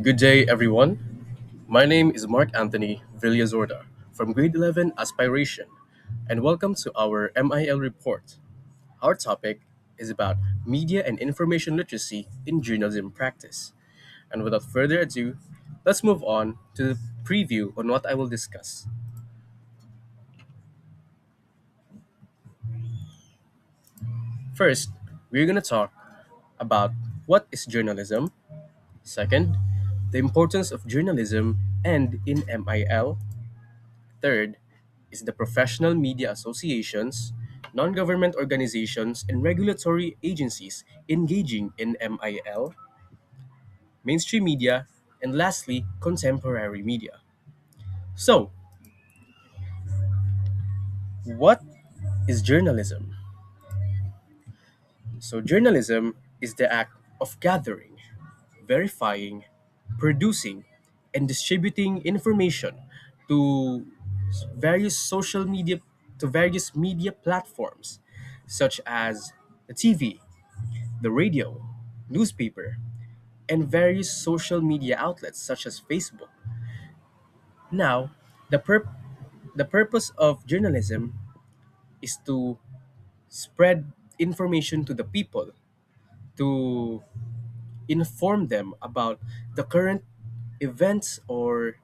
Good day, everyone. My name is Mark Anthony Villazorda from Grade 11 Aspiration, and welcome to our MIL report. Our topic is about media and information literacy in journalism practice. And without further ado, let's move on to the preview on what I will discuss. First, we're going to talk about what is journalism. Second, the importance of journalism and in MIL. Third is the professional media associations, non government organizations, and regulatory agencies engaging in MIL, mainstream media, and lastly, contemporary media. So, what is journalism? So, journalism is the act of gathering, verifying, producing, and distributing information to various social media to various media platforms such as the TV, the radio, newspaper, and various social media outlets such as Facebook. Now, the the purpose of journalism is to spread information to the people, to inform them about the current events or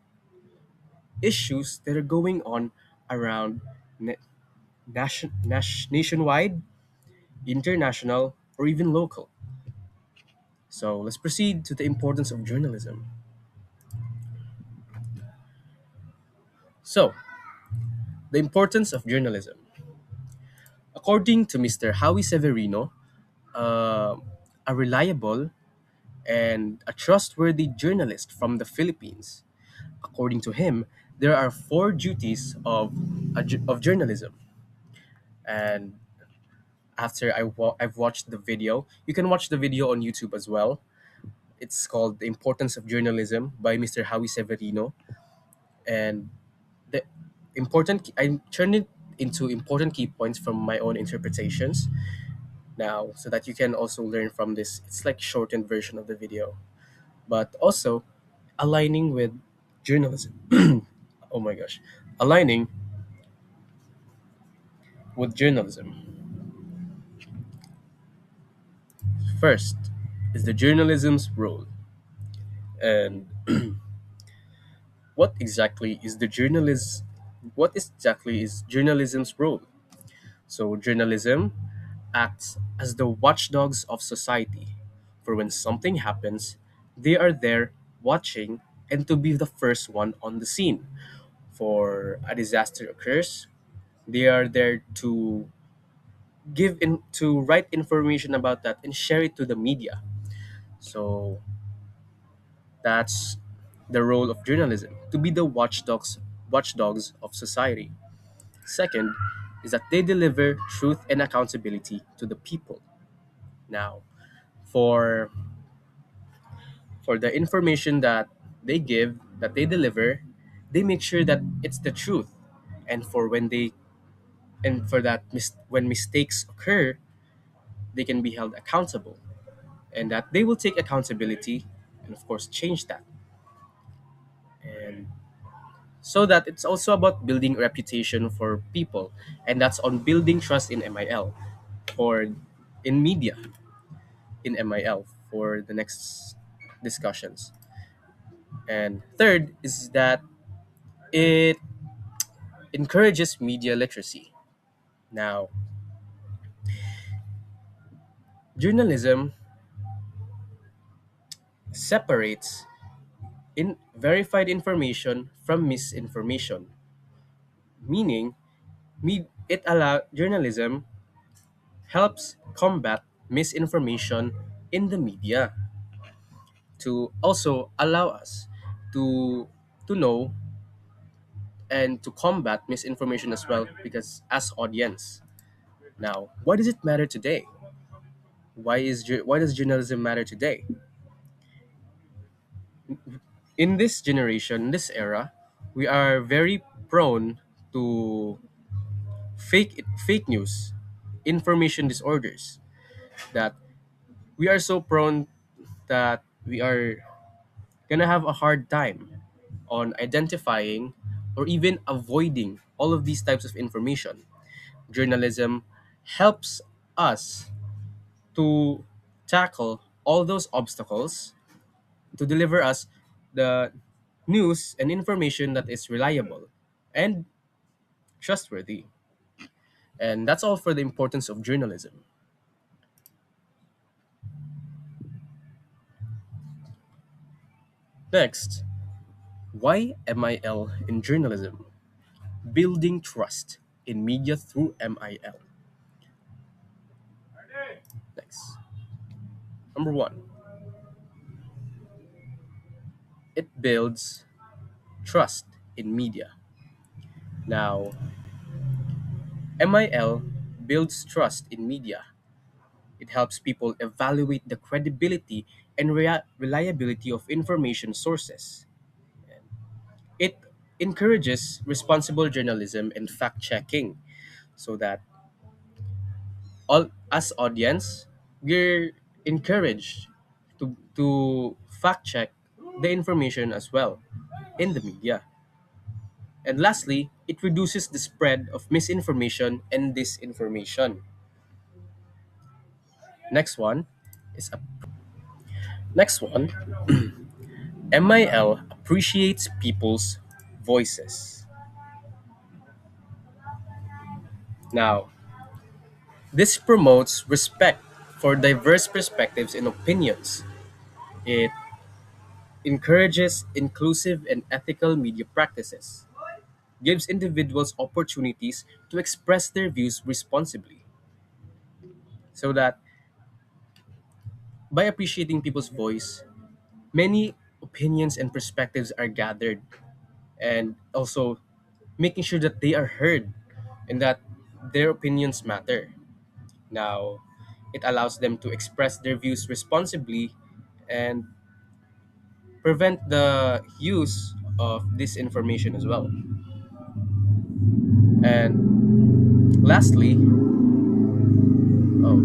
issues that are going on around na- nationwide, international, or even local. So let's proceed to the importance of journalism. So, the importance of journalism. According to Mr. Howie Severino, uh, a reliable and a trustworthy journalist from the Philippines, according to him, there are four duties of journalism. And after I've watched the video, you can watch the video on YouTube as well. It's called The Importance of Journalism by Mr. Howie Severino. And the I turned it into important key points from my own interpretations now so that you can also learn from this. It's like shortened version of the video, but also aligning with journalism. Oh my gosh. Aligning with journalism. First is the journalism's role. And what exactly is journalism's role? So journalism acts as the watchdogs of society. For when something happens, they are there watching and to be the first one on the scene. For a disaster occurs, they are there to to write information about that and share it to the media. So that's the role of journalism, to be the watchdogs of society. Second is that they deliver truth and accountability to the people. Now, for the information that they give, that they deliver, they make sure that it's the truth. And for when they and for that when mistakes occur, they can be held accountable, and that they will take accountability and of course change that. And so that it's also about building reputation for people, and that's on building trust in MIL or in media in MIL for the next discussions. And third is that it encourages media literacy. Now, journalism separates in verified information from misinformation, meaning it allow journalism helps combat misinformation in the media to also allow us to know and to combat misinformation as well, because as audience. Now, why does it matter today? Why does journalism matter today? In this generation, this era, we are very prone to fake news, information disorders. That we are so prone that we are gonna have a hard time on identifying or even avoiding all of these types of information. Journalism helps us to tackle all those obstacles to deliver us the news and information that is reliable and trustworthy. And that's all for the importance of journalism. Next, why MIL in journalism? Building trust in media through MIL. Next, number one, it builds trust in media. Now, MIL builds trust in media. It helps people evaluate the credibility and reliability of information sources. It encourages responsible journalism and fact checking so that all as audience we're encouraged to fact check the information as well in the media. And lastly, it reduces the spread of misinformation and disinformation. Next one is a next one. MIL appreciates people's voices. Now, this promotes respect for diverse perspectives and opinions. It encourages inclusive and ethical media practices, gives individuals opportunities to express their views responsibly, so that by appreciating people's voice, many opinions and perspectives are gathered, and also making sure that they are heard and that their opinions matter. Now, it allows them to express their views responsibly and prevent the use of disinformation as well. And lastly, oh,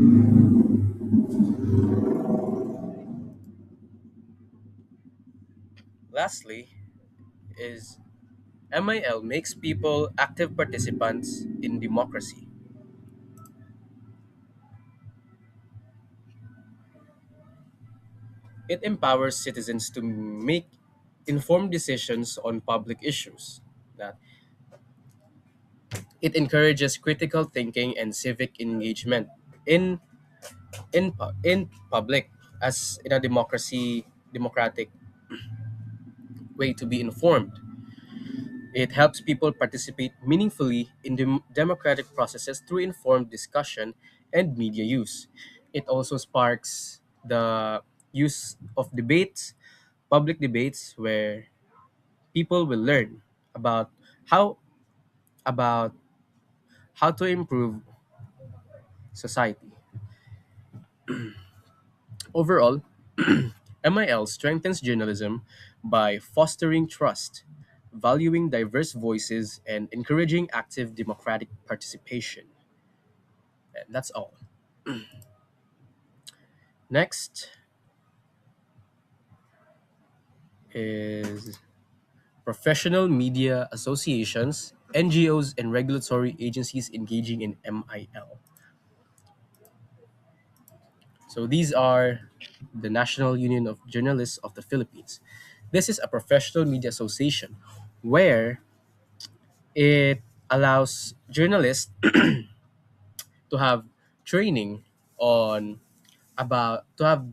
lastly is MIL makes people active participants in democracy. It empowers citizens to make informed decisions on public issues. That it encourages critical thinking and civic engagement in in public as in a democratic way to be informed. It helps people participate meaningfully in democratic processes through informed discussion and media use. It also sparks the use of debates, public debates, where people will learn about how about how to improve society. Overall, MIL strengthens journalism by fostering trust, valuing diverse voices, and encouraging active democratic participation. And that's all. Next is professional media associations, NGOs, and regulatory agencies engaging in MIL. So these are the National Union of Journalists of the Philippines. This is a professional media association where it allows journalists to have training on to have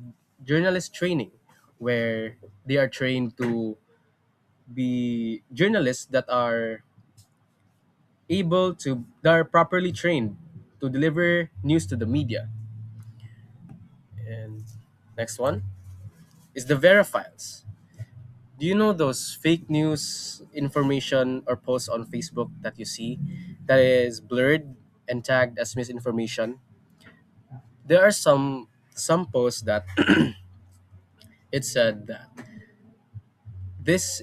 journalist training where they are trained to be journalists that are properly trained to deliver news to the media. And next one is the Verifiles. Do you know those fake news information or posts on Facebook that you see that is blurred and tagged as misinformation? There are some posts that it said that this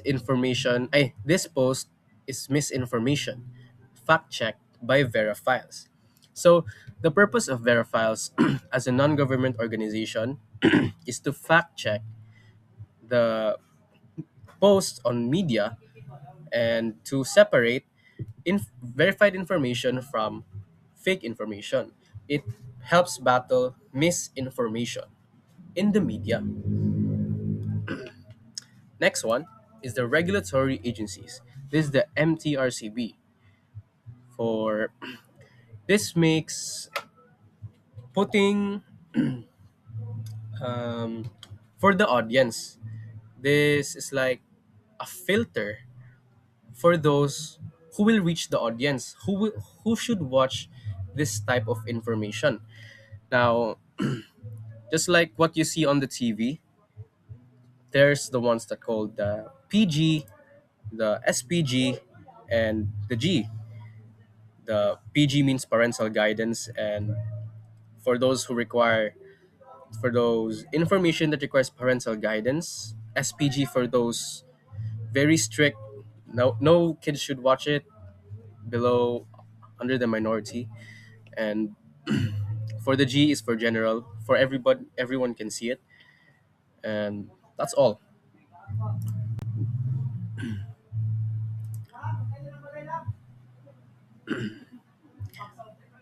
post is misinformation, fact checked by Verifiles. So the purpose of Verifiles as a non-government organization is to fact check the posts on media and to separate verified information from fake information. It helps battle misinformation in the media. Next one is the regulatory agencies. This is the MTRCB. For this makes putting um, for the audience. This is like a filter for those who will reach the audience, who should watch this type of information. Now, just like what you see on the TV, there's the ones that called the PG, the SPG, and the G. The PG means parental guidance, and for those who require, for those information that requires parental guidance, SPG for those very strict, no kids should watch it below under the minority, and for the G is for general, for everybody, everyone can see it, and that's all.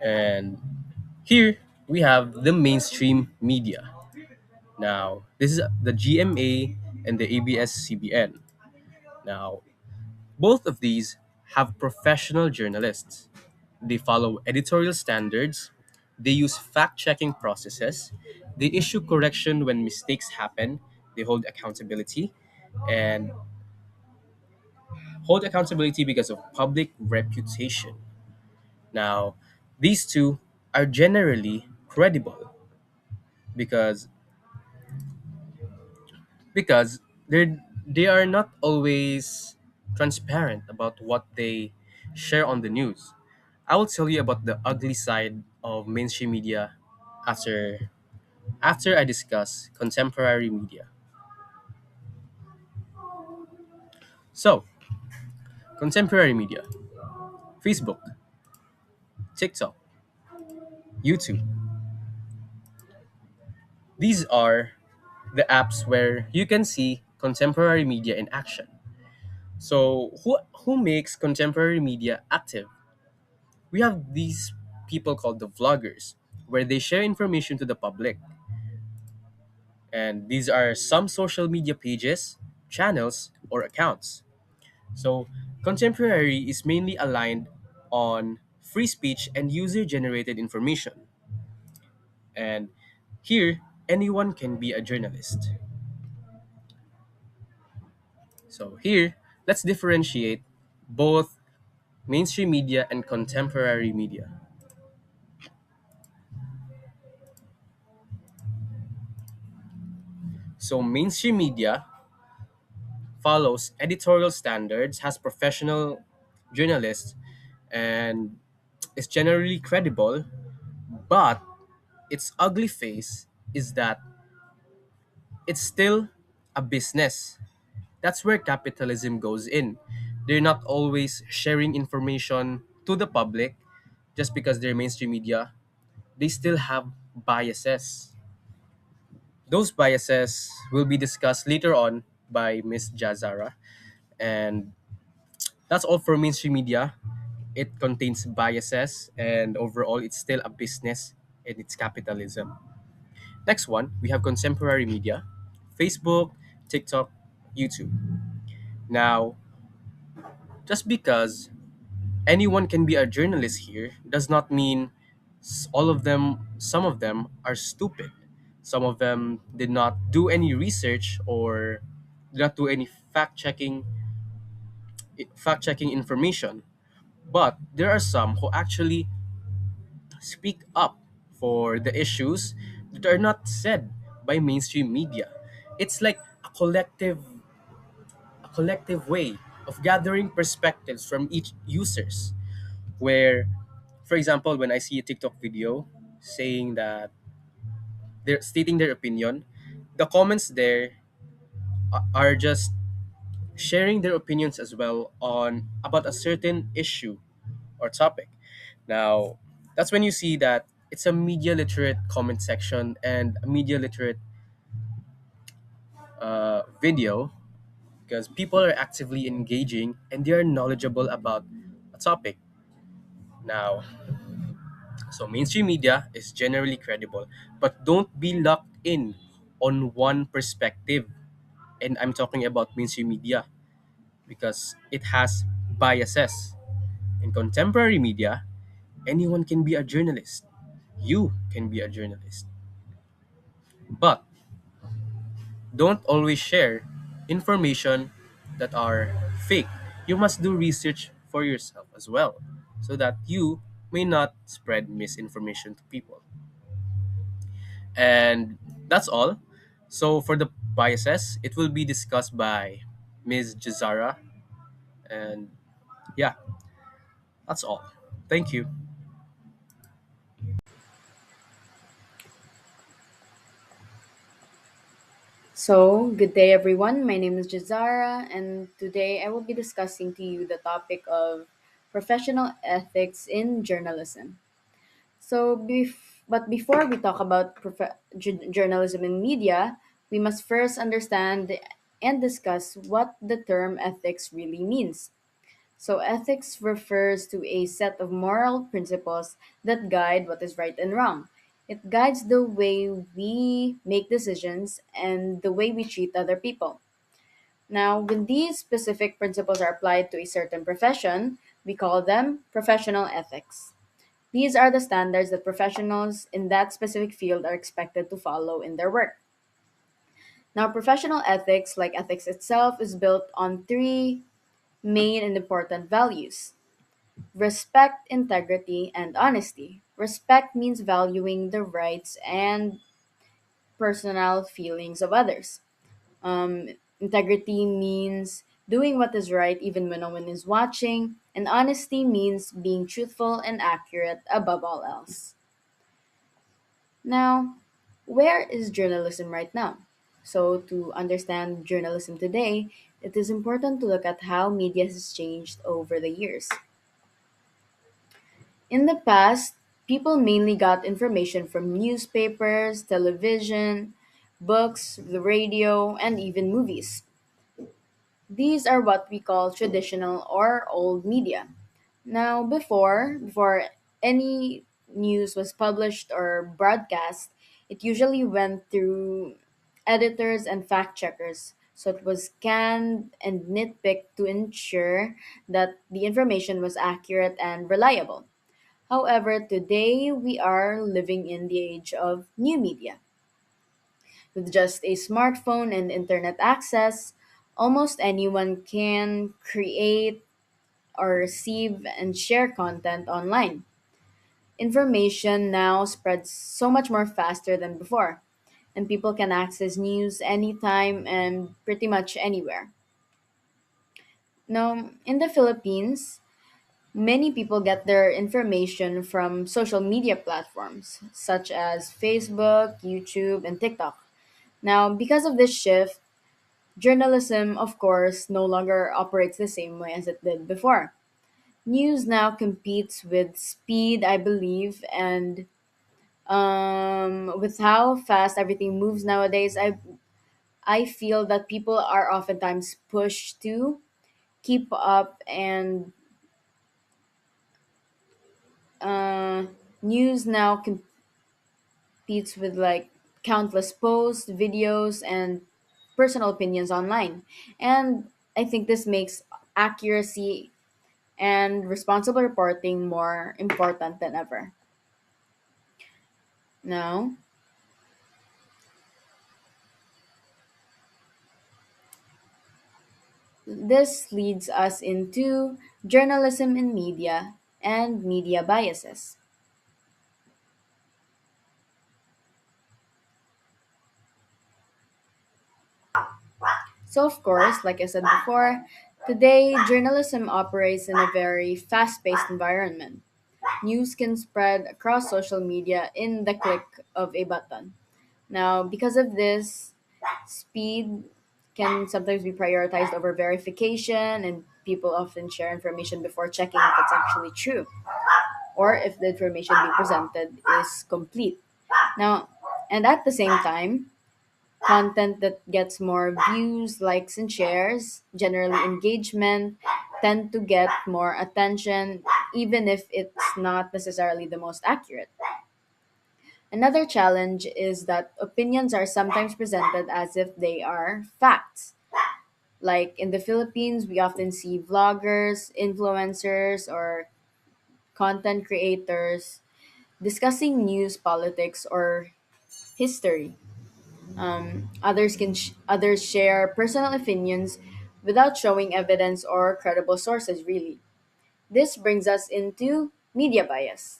And here we have the mainstream media. Now, this is the GMA and the ABS-CBN. Now, both of these have professional journalists. They follow editorial standards, they use fact checking processes, they issue correction when mistakes happen, they and hold accountability because of public reputation. Now, these two are generally credible because they are not always transparent about what they share on the news. I will tell you about the ugly side of mainstream media after I discuss contemporary media. So, contemporary media, Facebook, TikTok, YouTube. These are the apps where you can see contemporary media in action. So, who makes contemporary media active? We have these people called the vloggers, where they share information to the public. And these are some social media pages, channels, or accounts. So, contemporary is mainly aligned on free speech and user generated information. And here, anyone can be a journalist. So, here, let's differentiate both mainstream media and contemporary media. So, mainstream media follows editorial standards, has professional journalists, and is generally credible, but its ugly face is that it's still a business. That's where capitalism goes in. They're not always sharing information to the public just because they're mainstream media. They still have biases. Those biases will be discussed later on by Miss Jazara. And that's all for mainstream media. It contains biases, and overall, it's still a business and it's capitalism. Next one, we have contemporary media, Facebook, TikTok, YouTube. Now, just because anyone can be a journalist here does not mean all of them, some of them are stupid. Some of them did not do any research or did not do any fact checking information. But there are some who actually speak up for the issues that are not said by mainstream media. It's like a collective way of gathering perspectives from each users where, for example, when I see a TikTok video saying that they're stating their opinion, the comments there are just sharing their opinions as well on about a certain issue or topic. Now, that's when you see that it's a media literate comment section and a media literate video because people are actively engaging and they are knowledgeable about a topic. Now, so mainstream media is generally credible, but don't be locked in on one perspective. And I'm talking about mainstream media because it has biases. In contemporary media, anyone can be a journalist. You can be a journalist. But don't always share information that are fake. You must do research for yourself as well so that you may not spread misinformation to people. And that's all. So for the biases, it will be discussed by Ms. Jazara. And yeah, that's all. Thank you. So, good day everyone. My name is Jazara, and today I will be discussing to you the topic of professional ethics in journalism. But before we talk about journalism in media, we must first understand and discuss what the term ethics really means. So, ethics refers to a set of moral principles that guide what is right and wrong. It guides the way we make decisions and the way we treat other people. Now, when these specific principles are applied to a certain profession, we call them professional ethics. These are the standards that professionals in that specific field are expected to follow in their work. Now, professional ethics, like ethics itself, is built on three main and important values: respect, integrity, and honesty. Respect means valuing the rights and personal feelings of others. Um, Integrity means doing what is right even when no one is watching. And honesty means being truthful and accurate above all else. Now, where is journalism right now? So, to understand journalism today, it is important to look at how media has changed over the years. In the past, people mainly got information from newspapers, television, books, the radio, and even movies. These are what we call traditional or old media. Now, before any news was published or broadcast, it usually went through editors and fact checkers. So it was scanned and nitpicked to ensure that the information was accurate and reliable. However, today we are living in the age of new media. With just a smartphone and internet access, almost anyone can create or receive and share content online. Information now spreads so much more faster than before, and people can access news anytime and pretty much anywhere. Now, in the Philippines, many people get their information from social media platforms such as Facebook, YouTube, and TikTok. Now, because of this shift, journalism, of course, no longer operates the same way as it did before. News now competes with speed, I believe, and with how fast everything moves nowadays, I feel that people are oftentimes pushed to keep up, and uh, news now competes with like countless posts, videos, and personal opinions online. And I think this makes accuracy and responsible reporting more important than ever. Now, this leads us into journalism in media and media biases. So, of course, like I said before, today journalism operates in a very fast paced environment. News can spread across social media in the click of a button. Now, because of this, speed can sometimes be prioritized over verification, and people often share information before checking if it's actually true or if the information being presented is complete. Now, and at the same time, Content that gets more views, likes, and shares, generally engagement, tend to get more attention, even if it's not necessarily the most accurate. Another challenge is that opinions are sometimes presented as if they are facts. Like in the Philippines, we often see vloggers, influencers, or content creators discussing news, politics, or history. Others share personal opinions without showing evidence or credible sources. Really, this brings us into media bias.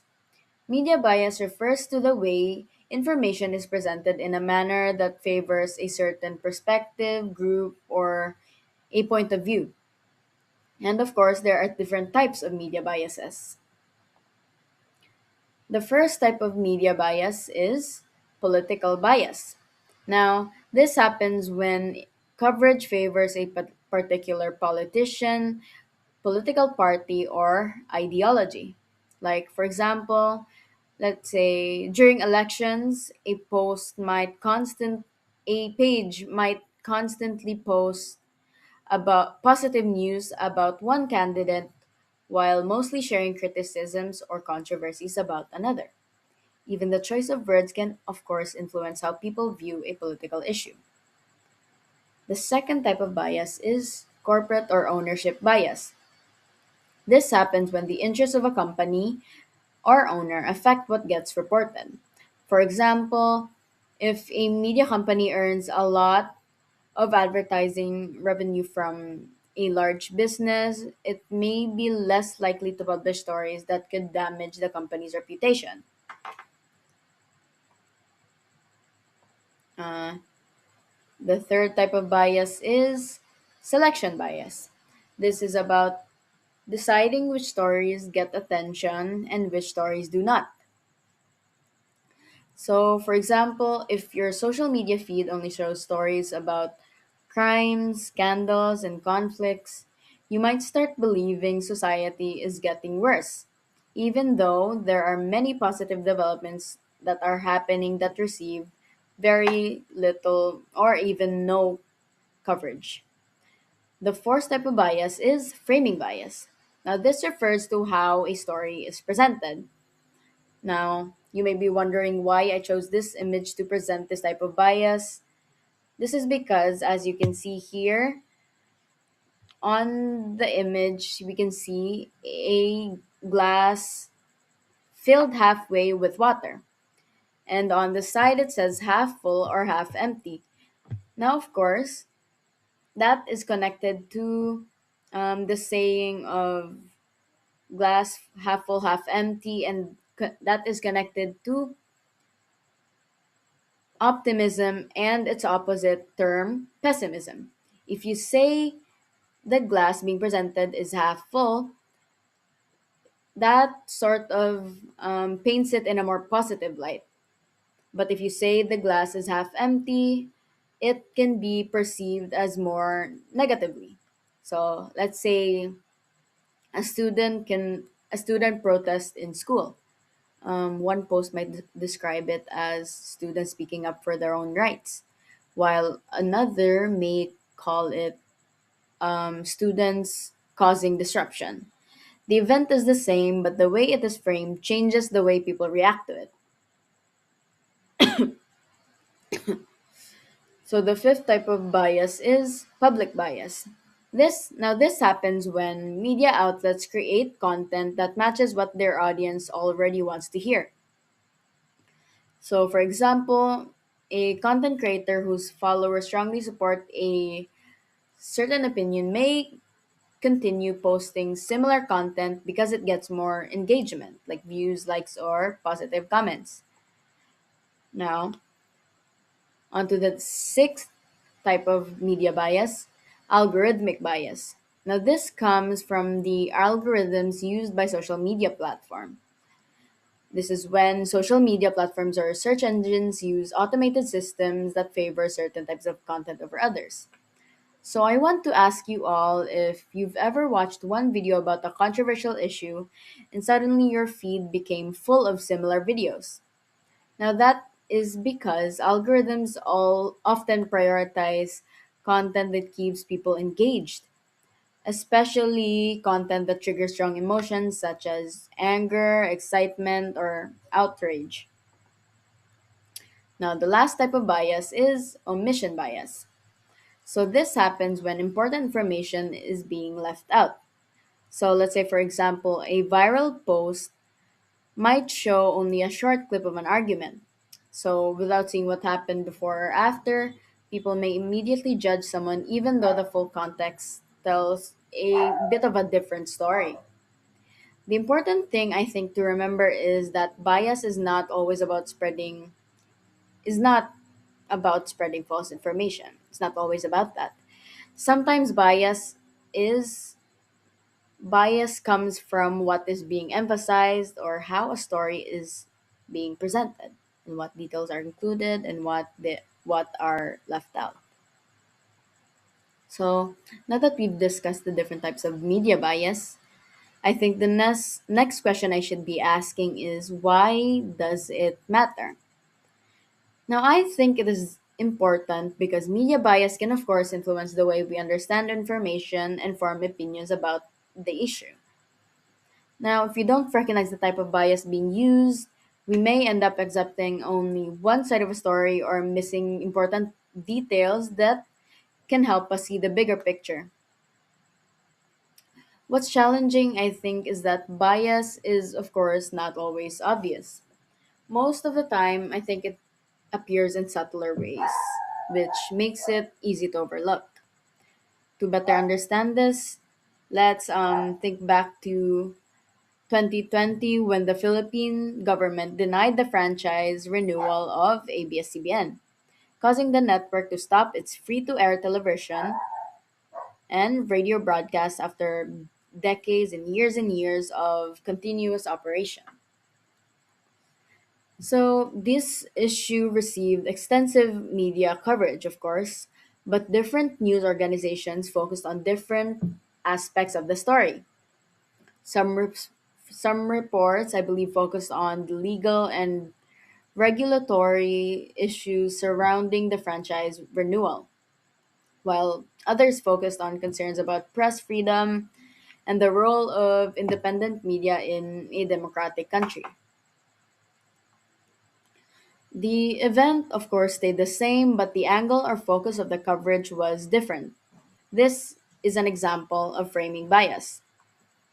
Media bias refers to the way information is presented in a manner that favors a certain perspective, group, or a point of view. And of course, there are different types of media biases. The first type of media bias is political bias. Now, this happens when coverage favors a particular politician, political party, or ideology. Like, for example, let's say during elections, a page might constantly post about positive news about one candidate while mostly sharing criticisms or controversies about another. Even the choice of words can, of course, influence how people view a political issue. The second type of bias is corporate or ownership bias. This happens when the interests of a company or owner affect what gets reported. For example, if a media company earns a lot of advertising revenue from a large business, it may be less likely to publish stories that could damage the company's reputation. Uh, the third type of bias is selection bias. This is about deciding which stories get attention and which stories do not. So, for example, if your social media feed only shows stories about crimes, scandals, and conflicts, you might start believing society is getting worse, even though there are many positive developments that are happening that receive very little or even no coverage. The fourth type of bias is framing bias. Now, this refers to how a story is presented. Now, you may be wondering why I chose this image to present this type of bias. This is because, as you can see here, on the image, we can see a glass filled halfway with water. And on the side, it says half full or half empty. Now, of course, that is connected to the saying of glass half full, half empty, and that is connected to optimism and its opposite term, pessimism. If you say the glass being presented is half full, that sort of paints it in a more positive light. But if you say the glass is half empty, it can be perceived as more negatively. So let's say a student protest in school. One post might describe it as students speaking up for their own rights, while another may call it students causing disruption. The event is the same, but the way it is framed changes the way people react to it. So the fifth type of bias is public bias. This happens when media outlets create content that matches what their audience already wants to hear. So for example, a content creator whose followers strongly support a certain opinion may continue posting similar content because it gets more engagement, like views, likes, or positive comments. Now, onto the sixth type of media bias, algorithmic bias. Now, this comes from the algorithms used by social media platform. This is when social media platforms or search engines use automated systems that favor certain types of content over others. So I want to ask you all if you've ever watched one video about a controversial issue and suddenly your feed became full of similar videos. Now that is because algorithms all often prioritize content that keeps people engaged, especially content that triggers strong emotions such as anger, excitement, or outrage. Now, the last type of bias is omission bias. So, this happens when important information is being left out. So, let's say, for example, a viral post might show only a short clip of an argument. So, without seeing what happened before or after, people may immediately judge someone even though the full context tells a bit of a different story. The important thing I think to remember is that bias is not about spreading false information. It's not always about that. Sometimes is bias comes from what is being emphasized or how a story is being presented and what details are included and what are left out. So now that we've discussed the different types of media bias, I think the next question I should be asking is, why does it matter? Now, I think it is important because media bias can, of course, influence the way we understand information and form opinions about the issue. Now, if we don't recognize the type of bias being used, we may end up accepting only one side of a story or missing important details that can help us see the bigger picture. What's challenging, I think, is that bias is, of course, not always obvious. Most of the time, I think it appears in subtler ways, which makes it easy to overlook. To better understand this, let's think back to 2020 when the Philippine government denied the franchise renewal of ABS-CBN, causing the network to stop its free-to-air television and radio broadcasts after decades and years of continuous operation. So, this issue received extensive media coverage, of course, but different news organizations focused on different aspects of the story. Some, rep- some reports, I believe, focused on the legal and regulatory issues surrounding the franchise renewal, while others focused on concerns about press freedom and the role of independent media in a democratic country. The event, of course, stayed the same, but the angle or focus of the coverage was different. This is an example of framing bias.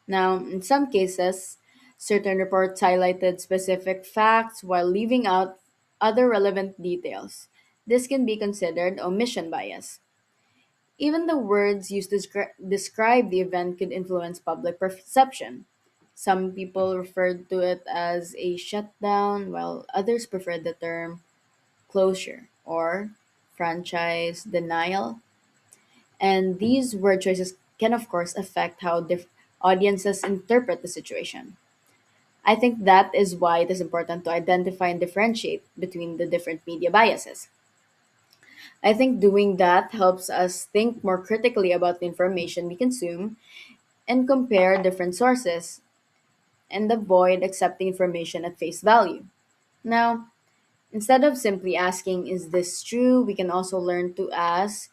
Now, in some cases, certain reports highlighted specific facts while leaving out other relevant details. This can be considered omission bias. Even the words used to describe the event could influence public perception. Some people referred to it as a shutdown, while others preferred the term closure or franchise denial. And these word choices can, of course, affect how audiences interpret the situation. I think that is why it is important to identify and differentiate between the different media biases. I think doing that helps us think more critically about the information we consume and compare different sources and avoid accepting information at face value. Now, instead of simply asking, is this true, we can also learn to ask,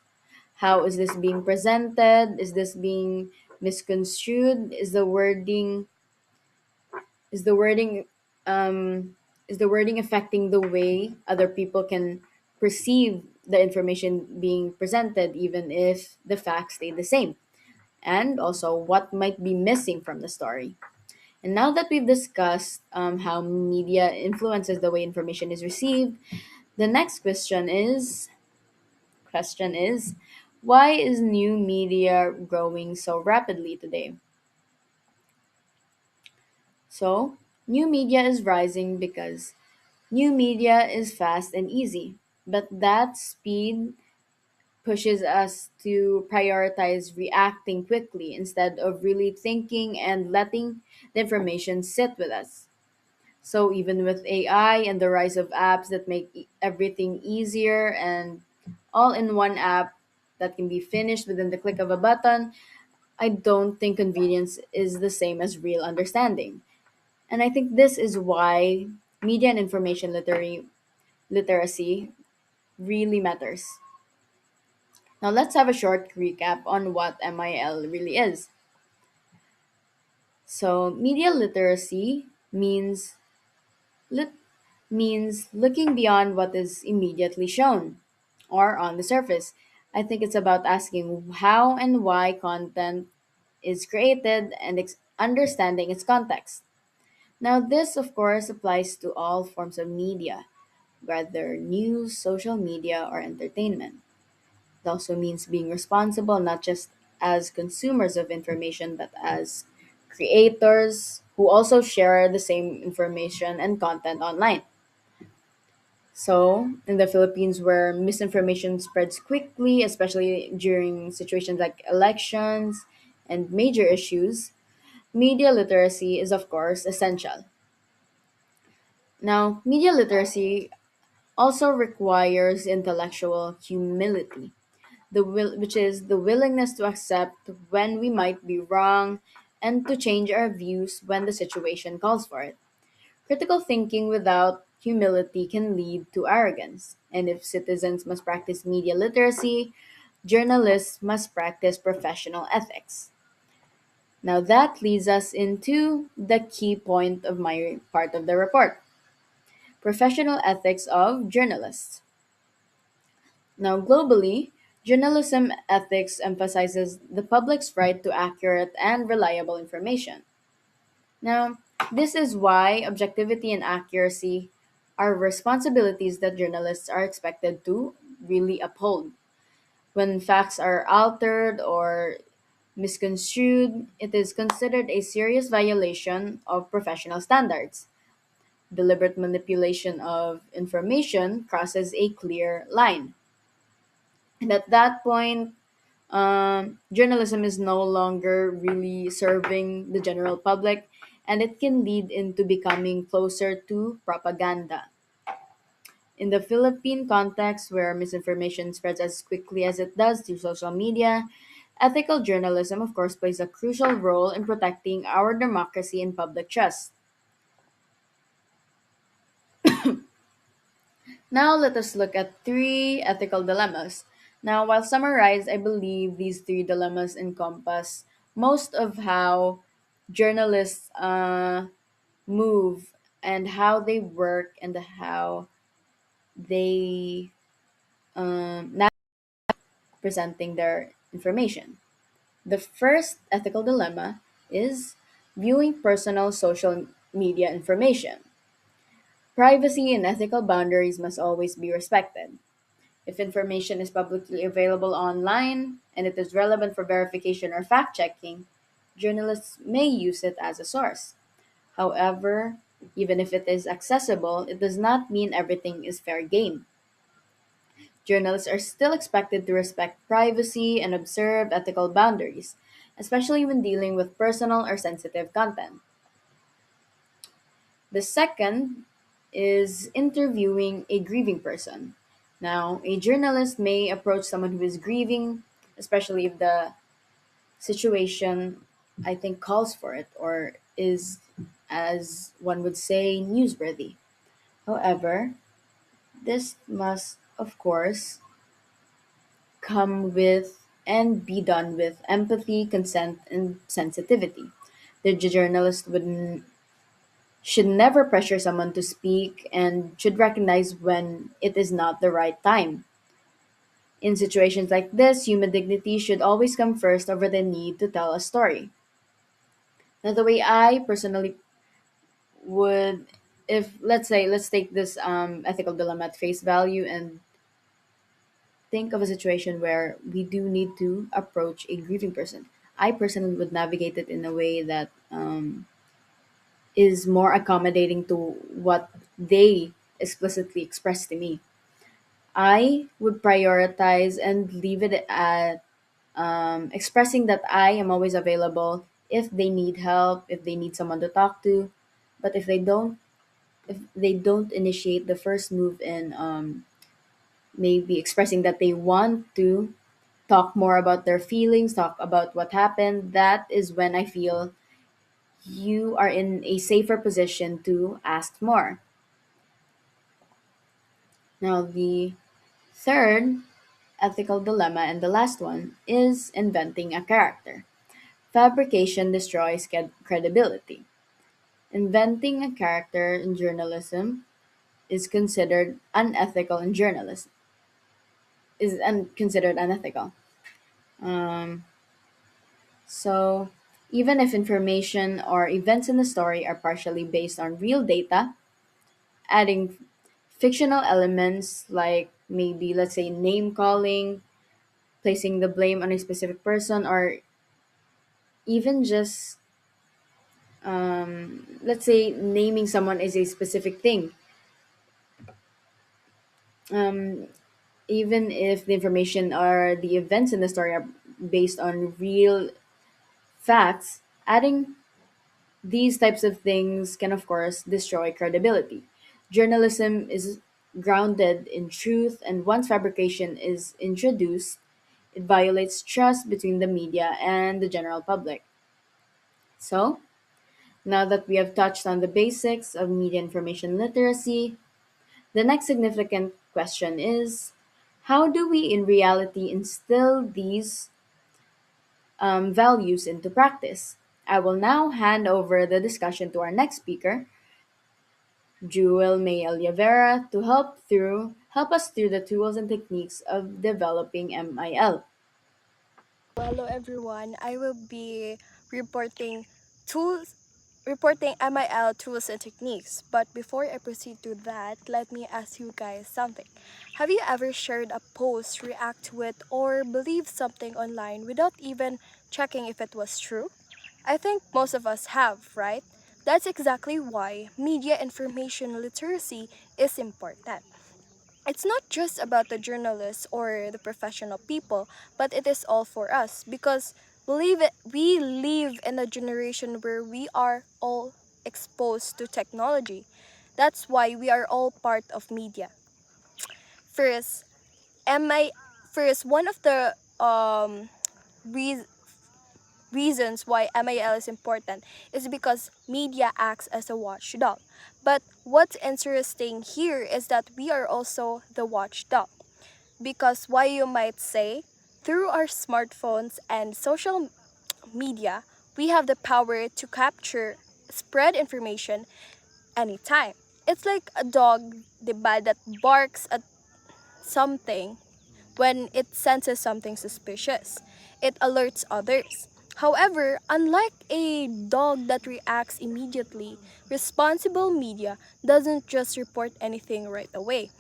how is this being presented? Is this being misconstrued? Is the wording is the wording affecting the way other people can perceive the information being presented, even if the facts stay the same? And also, what might be missing from the story? And now that we've discussed how media influences the way information is received, the next question is, why is new media growing so rapidly today? So, new media is rising because new media is fast and easy, but that speed pushes us to prioritize reacting quickly instead of really thinking and letting the information sit with us. So, even with AI and the rise of apps that make everything easier and all in one app that can be finished within the click of a button, I don't think convenience is the same as real understanding. And I think this is why media and information literacy literacy really matters. Now let's have a short recap on what MIL really is. So media literacy lit, means looking beyond what is immediately shown or on the surface. I think it's about asking how and why content is created and understanding its context. Now, this, of course, applies to all forms of media, whether news, social media, or entertainment. It also means being responsible not just as consumers of information, but as creators who also share the same information and content online. So, in the Philippines, where misinformation spreads quickly, especially during situations like elections and major issues, media literacy is, of course, essential. Now, media literacy also requires intellectual humility, which is the willingness to accept when we might be wrong and to change our views when the situation calls for it. Critical thinking without humility can lead to arrogance. And if citizens must practice media literacy, journalists must practice professional ethics. Now, that leads us into the key point of my part of the report: professional ethics of journalists. Now, globally, journalism ethics emphasizes the public's right to accurate and reliable information. Now, this is why objectivity and accuracy are responsibilities that journalists are expected to really uphold. When facts are altered or misconstrued, it is considered a serious violation of professional standards. Deliberate manipulation of information crosses a clear line. And at that point, journalism is no longer really serving the general public, and it can lead into becoming closer to propaganda. In the Philippine context, where misinformation spreads as quickly as it does through social media, ethical journalism, of course, plays a crucial role in protecting our democracy and public trust. Now, let us look at three ethical dilemmas. Now, while summarized, I believe these three dilemmas encompass most of how journalists move and how they work and how they now presenting their information. The first ethical dilemma is viewing personal social media information. Privacy and ethical boundaries must always be respected. If information is publicly available online and it is relevant for verification or fact checking, journalists may use it as a source. However, even if it is accessible, it does not mean everything is fair game. Journalists are still expected to respect privacy and observe ethical boundaries, especially when dealing with personal or sensitive content. The second is interviewing a grieving person. Now, a journalist may approach someone who is grieving, especially if the situation, I think, calls for it or is, as one would say, newsworthy. However, this must, of course, come with and be done with empathy, consent, and sensitivity. The journalist should never pressure someone to speak and should recognize when it is not the right time. In situations like this, human dignity should always come first over the need to tell a story. Now, the way I personally would, if let's say, let's take this ethical dilemma at face value and think of a situation where we do need to approach a grieving person. I personally would navigate it in a way that is more accommodating to what they explicitly express to me. I would prioritize and leave it at expressing that I am always available if they need help, if they need someone to talk to. But if they don't initiate the first move in maybe expressing that they want to talk more about their feelings, talk about what happened, that is when I feel you are in a safer position to ask more. Now, the third ethical dilemma and the last one is inventing a character. Fabrication destroys credibility. Inventing a character in journalism is considered unethical in journalism. Considered unethical. Um, so even if information or events in the story are partially based on real data, adding fictional elements like maybe let's say name calling, placing the blame on a specific person, or even just let's say naming someone as a specific thing, um, even if the information or the events in the story are based on real facts, adding these types of things can, of course, destroy credibility. Journalism is grounded in truth, and once fabrication is introduced, it violates trust between the media and the general public. So, now that we have touched on the basics of media information literacy, the next significant question is how do we in reality instill these values into practice? I will now hand over the discussion to our next speaker, Jewel May Oliveira, to help us through the tools and techniques of developing MIL. Hello everyone. I will be reporting tools reporting MIL tools and techniques. But before I proceed to that, let me ask you guys something. Have you ever shared a post, react to it, or believe something online without even checking if it was true? I think most of us have, right? That's exactly why media information literacy is important. It's not just about the journalists or the professional people, but it is all for us because we live in a generation where we are all exposed to technology. That's why we are all part of media. First, am I first one of the reasons reasons why MIL is important is because media acts as a watchdog. But what's interesting here is that we are also the watchdog. Because why you might say, through our smartphones and social media, we have the power to capture, spread information anytime. It's like a dog, diba, that barks at something when it senses something suspicious. It alerts others. However, unlike a dog that reacts immediately, responsible media doesn't just report anything right away.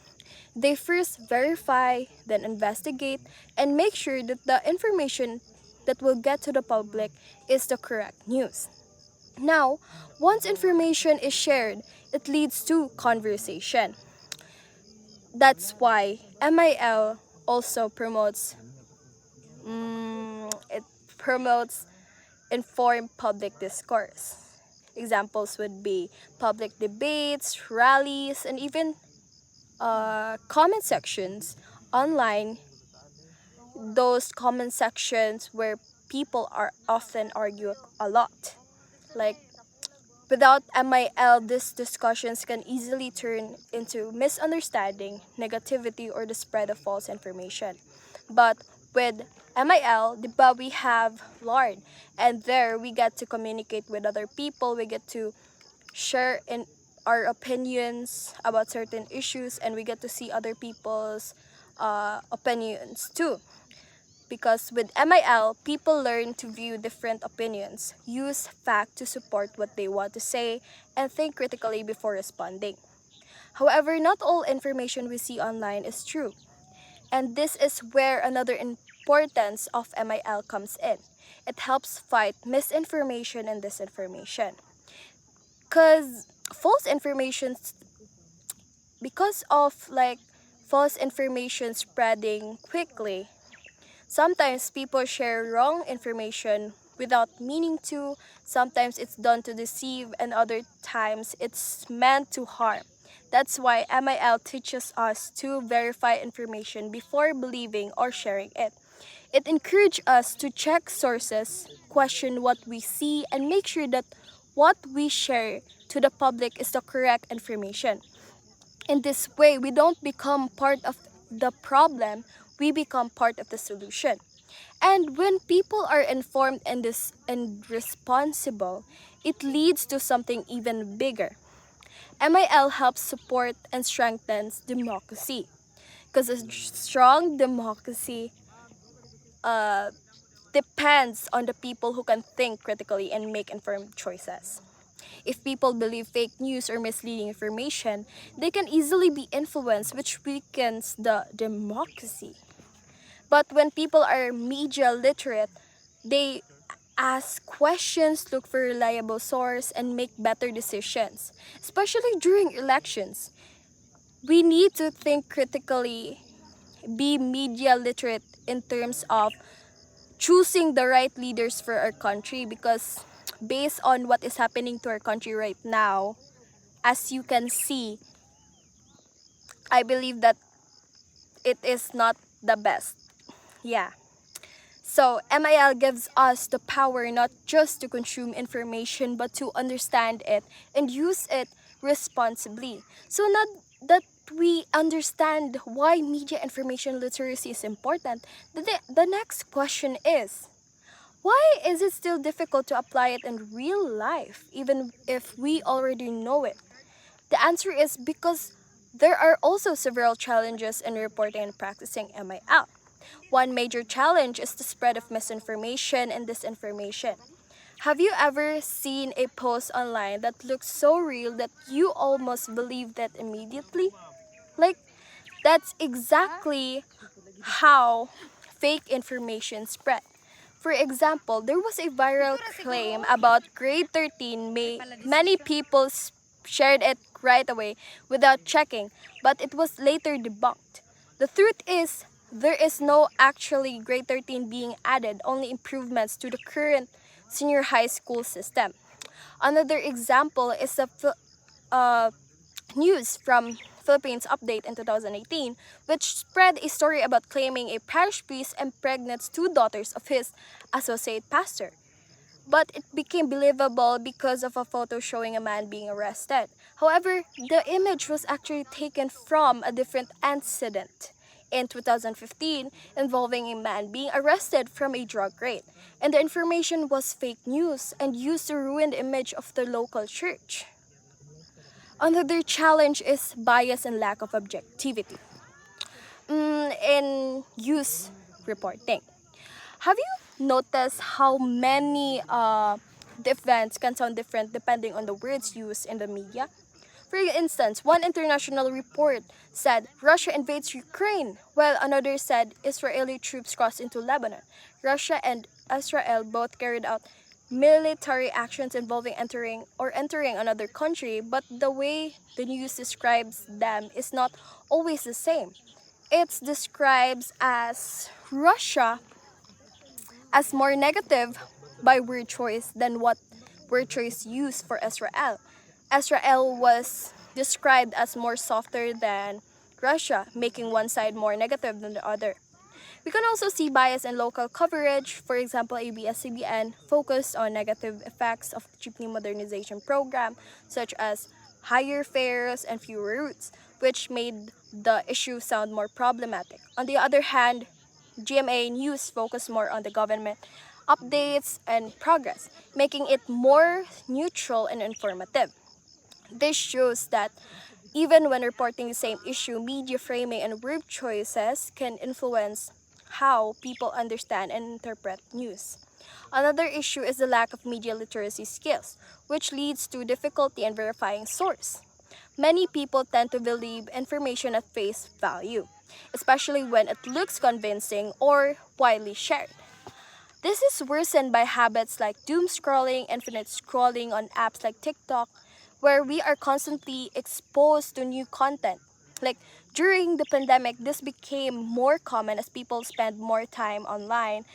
They first verify, then investigate, and make sure that the information that will get to the public is the correct news. Now, once information is shared, it leads to conversation. That's why MIL also it promotes informed public discourse. Examples would be public debates, rallies, and even comment sections online. Those comment sections where people are often argue a lot. Like without MIL, these discussions can easily turn into misunderstanding, negativity, or the spread of false information. But with MIL, diba, we have LARD, and there we get to communicate with other people, we get to share in our opinions about certain issues, and we get to see other people's opinions too. Because with MIL, people learn to view different opinions, use fact to support what they want to say, and think critically before responding. However, not all information we see online is true. And this is where another importance of MIL comes in. It helps fight misinformation and disinformation. Because false information, because of like false information spreading quickly, sometimes people share wrong information without meaning to. Sometimes it's done to deceive, and other times it's meant to harm. That's why MIL teaches us to verify information before believing or sharing it. It encourages us to check sources, question what we see, and make sure that what we share to the public is the correct information. In this way, we don't become part of the problem, we become part of the solution. And when people are informed and responsible, it leads to something even bigger. MIL helps support and strengthens democracy because a strong democracy uh, depends on the people who can think critically and make informed choices. If people believe fake news or misleading information, they can easily be influenced, which weakens the democracy. But when people are media literate, they ask questions, look for reliable source, and make better decisions, especially during elections. We need to think critically, be media literate in terms of choosing the right leaders for our country because based on what is happening to our country right now, as you can see, I believe that it is not the best. Yeah. So, MIL gives us the power not just to consume information but to understand it and use it responsibly. So, not that we understand why media information literacy is important, the next question is why is it still difficult to apply it in real life, even if we already know it? The answer is because there are also several challenges in reporting and practicing MIL. One major challenge is the spread of misinformation and disinformation. Have you ever seen a post online that looks so real that you almost believe that immediately? Like, that's exactly how fake information spread. For example, there was a viral claim about grade 13. Many people shared it right away without checking, but it was later debunked. The truth is, there is no actually grade 13 being added, only improvements to the current senior high school system. Another example is the uh, news from Philippines Update in 2018, which spread a story about claiming a parish priest impregnates two daughters of his associate pastor. But it became believable because of a photo showing a man being arrested. However, the image was actually taken from a different incident in 2015 involving a man being arrested from a drug raid. And the information was fake news and used to ruin the image of the local church. Another challenge is bias and lack of objectivity in news reporting. Have you noticed how many the events can sound different depending on the words used in the media? For instance, one international report said Russia invades Ukraine, while another said Israeli troops crossed into Lebanon. Russia and Israel both carried out military actions involving entering another country, but the way the news describes them is not always the same. It describes as Russia as more negative by word choice than what word choice used for Israel. Israel was described as more softer than Russia, making one side more negative than the other. We can also see bias in local coverage. For example, ABS-CBN focused on negative effects of the jeepney modernization program, such as higher fares and fewer routes, which made the issue sound more problematic. On the other hand, GMA News focused more on the government updates and progress, making it more neutral and informative. This shows that even when reporting the same issue, media framing and word choices can influence how people understand and interpret news. Another issue is the lack of media literacy skills, which leads to difficulty in verifying source. Many people tend to believe information at face value, especially when it looks convincing or widely shared. This is worsened by habits like doom scrolling, infinite scrolling on apps like TikTok, where we are constantly exposed to new content. Like during the pandemic, this became more common as people spend more time online,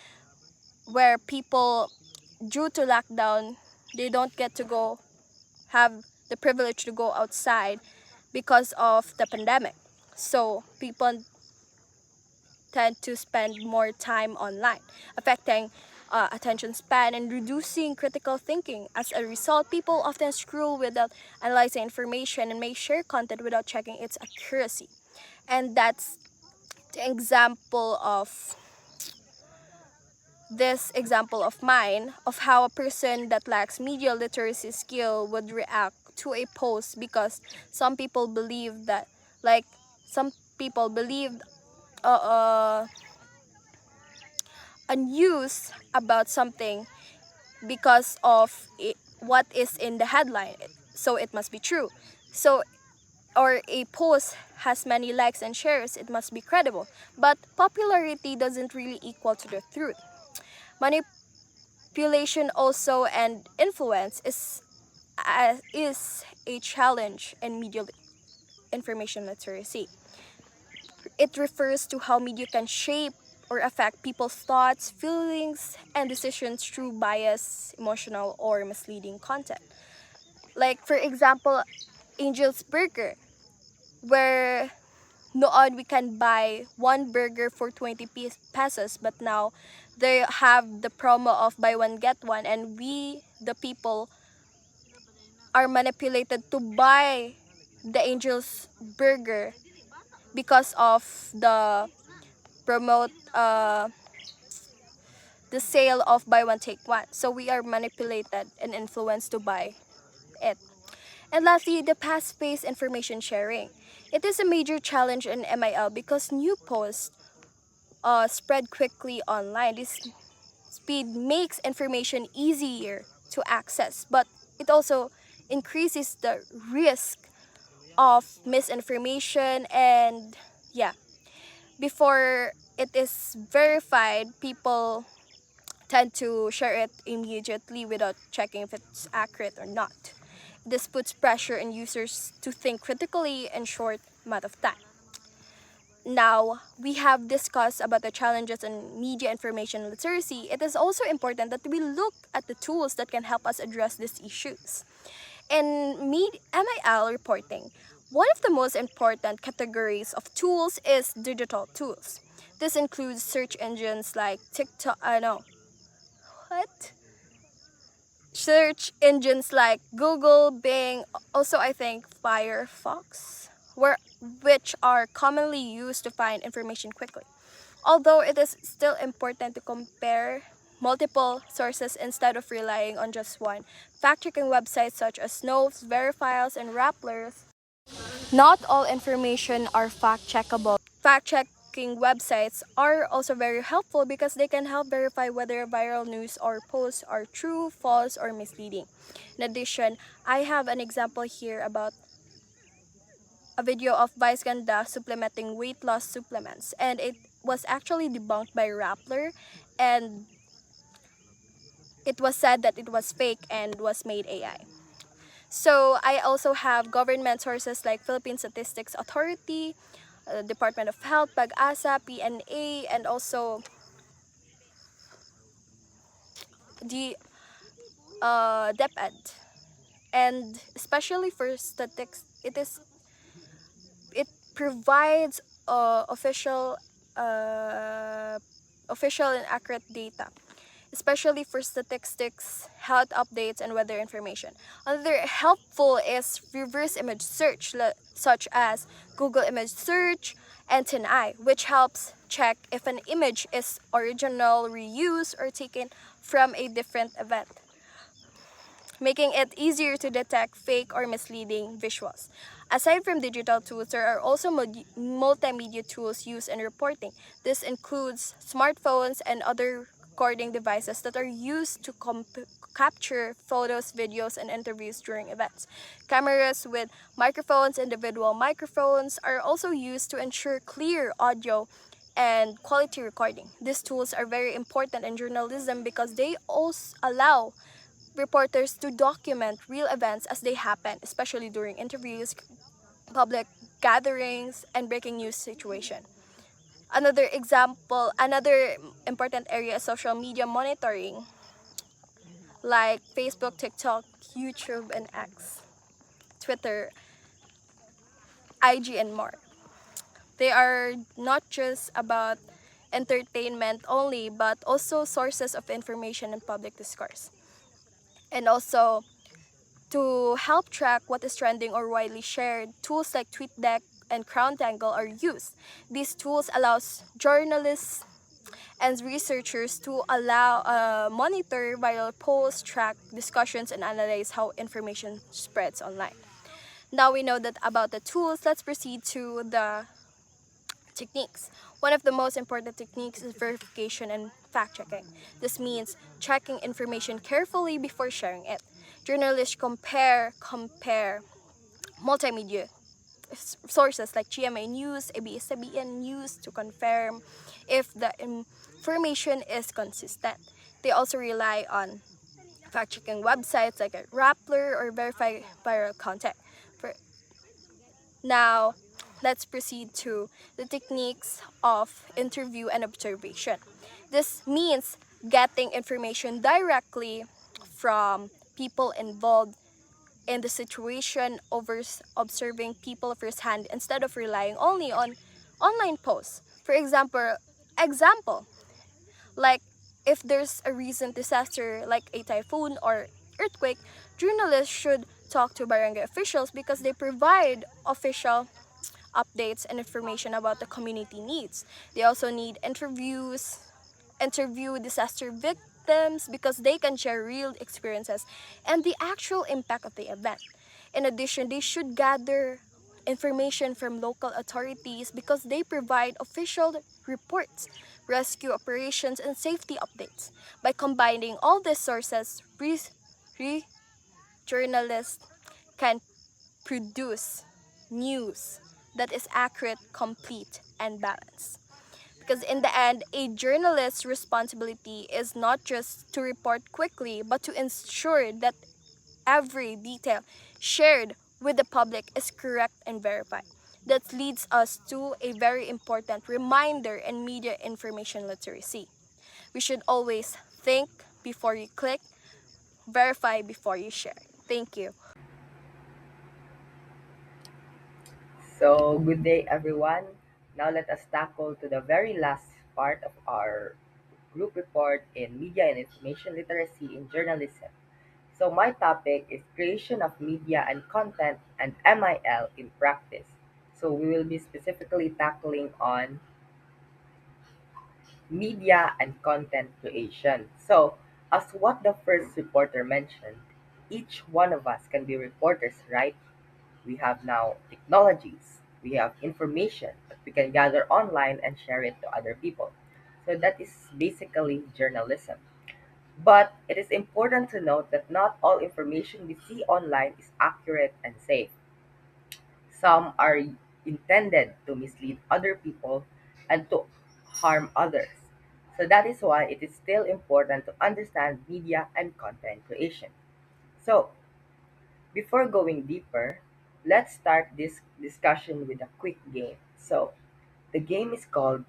where people, due to lockdown, they don't get to go have the privilege to go outside because of the pandemic. So people tend to spend more time online, affecting attention span, and reducing critical thinking. As a result, people often scroll without analyzing information and may share content without checking its accuracy. And that's the example of this example of mine of how a person that lacks media literacy skill would react to a post, because some people believe that, like, some people believe uh, uh, a news about something because of what is in the headline, so it must be true. So, or a post has many likes and shares, it must be credible. But popularity doesn't really equal to the truth. Manipulation also and influence is a challenge in media information literacy. It refers to how media can shape or affect people's thoughts, feelings, and decisions through bias, emotional, or misleading content. Like, for example, Angel's Burger, where noon we can buy one burger for 20 pesos, but now they have the promo of buy one get one, and we, the people, are manipulated to buy the Angel's Burger because of promote the sale of buy one take one. So we are manipulated and influenced to buy it. And lastly, the fast-paced information sharing. It is a major challenge in MIL because new posts spread quickly online. This speed makes information easier to access, but it also increases the risk of misinformation. And yeah, before it is verified, people tend to share it immediately without checking if it's accurate or not. This puts pressure on users to think critically in short amount of time. Now, we have discussed about the challenges in media information literacy. It is also important that we look at the tools that can help us address these issues. In MIL reporting, one of the most important categories of tools is digital tools. This includes search engines like TikTok, no, what? Search engines like Google, Bing, also I think Firefox, which are commonly used to find information quickly. Although it is still important to compare multiple sources instead of relying on just one. Fact-checking websites such as Snopes, Verifiles, and Rappler, not all information are fact-checkable. Fact-checking websites are also very helpful because they can help verify whether viral news or posts are true, false, or misleading. In addition, I have an example here about a video of Vice Ganda supplementing weight loss supplements, and it was actually debunked by Rappler, and it was said that it was fake and was made AI. So I also have government sources like Philippine Statistics Authority, Department of Health, Pag-asa, PNA, and also the DepEd. And especially for statistics, it provides uh, official and accurate data, especially for statistics, health updates, and weather information. Another helpful is reverse image search, such as Google Image Search and TinEye, which helps check if an image is original, reused, or taken from a different event, making it easier to detect fake or misleading visuals. Aside from digital tools, there are also multimedia tools used in reporting. This includes smartphones and other recording devices that are used to capture photos, videos, and interviews during events. Cameras with microphones, individual microphones, are also used to ensure clear audio and quality recording. These tools are very important in journalism because they also allow reporters to document real events as they happen, especially during interviews, public gatherings, and breaking news situation. Another important area is social media monitoring, like Facebook, TikTok, YouTube, and X, Twitter, IG, and more. They are not just about entertainment only, but also sources of information and public discourse. And also, to help track what is trending or widely shared, tools like TweetDeck and CrownTangle are used. These tools allows journalists and researchers to allow monitor viral posts, track discussions, and analyze how information spreads online. Now we know that about the tools, let's proceed to the techniques. One of the most important techniques is verification and fact checking. This means checking information carefully before sharing it. Journalists compare multimedia sources like GMA News, ABS-CBN News to confirm if the information is consistent. They also rely on fact-checking websites like Rappler or Verify Viral Content. For now, let's proceed to the techniques of interview and observation. This means getting information directly from people involved in the situation over observing people firsthand instead of relying only on online posts. For example, like if there's a recent disaster like a typhoon or earthquake, journalists should talk to barangay officials because they provide official updates and information about the community needs. They also need interview disaster victims because they can share real experiences and the actual impact of the event. In addition, they should gather information from local authorities because they provide official reports, rescue operations, and safety updates. By combining all these sources, journalists can produce news that is accurate, complete, and balanced. Because in the end, a journalist's responsibility is not just to report quickly, but to ensure that every detail shared with the public is correct and verified. That leads us to a very important reminder in media information literacy. We should always think before you click, verify before you share. Thank you. So, good day everyone. Now let us tackle to the very last part of our group report in media and information literacy in journalism. So, my topic is creation of media and content and MIL in practice. So, we will be specifically tackling on media and content creation. So, as what the first reporter mentioned, each one of us can be reporters, right? We have now technologies, we have information that we can gather online and share it to other people. So that is basically journalism. But it is important to note that not all information we see online is accurate and safe. Some are intended to mislead other people and to harm others. So that is why it is still important to understand media and content creation. So, before going deeper, let's start this discussion with a quick game. So, the game is called,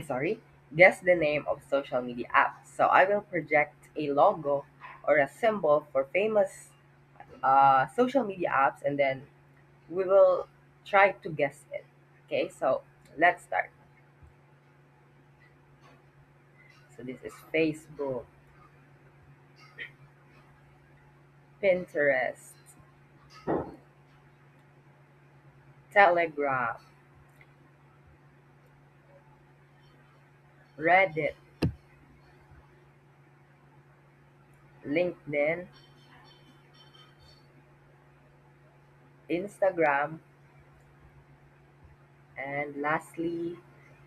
sorry, guess the name of social media app. So, I will project a logo or a symbol for famous social media apps and then we will try to guess it. Okay, so let's start. So, this is Facebook, Pinterest, Telegram, Reddit, LinkedIn, Instagram, and lastly,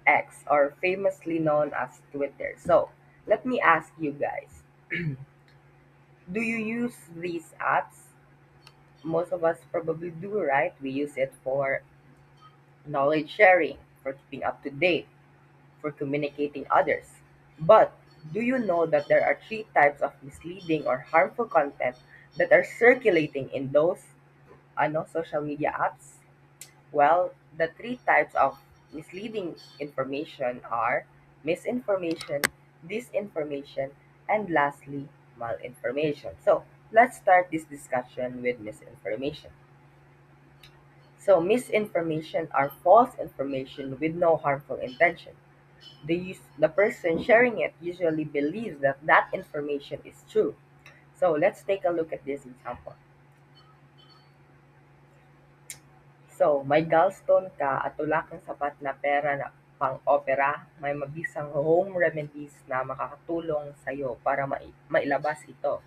X, or famously known as Twitter. So, let me ask you guys, do you use these apps? Most of us probably do, right? We use it for knowledge sharing, for keeping up to date, for communicating others. But do you know that there are three types of misleading or harmful content that are circulating in those social media apps? Well, the three types of misleading information are misinformation, disinformation, and lastly, malinformation. So, let's start this discussion with misinformation. So, misinformation are false information with no harmful intention. The person sharing it usually believes that that information is true. So let's take a look at this example. So, may gallstone ka at wala kang sapat na pera na pang-opera, may mabisang home remedies na makakatulong sa'yo para mailabas ito.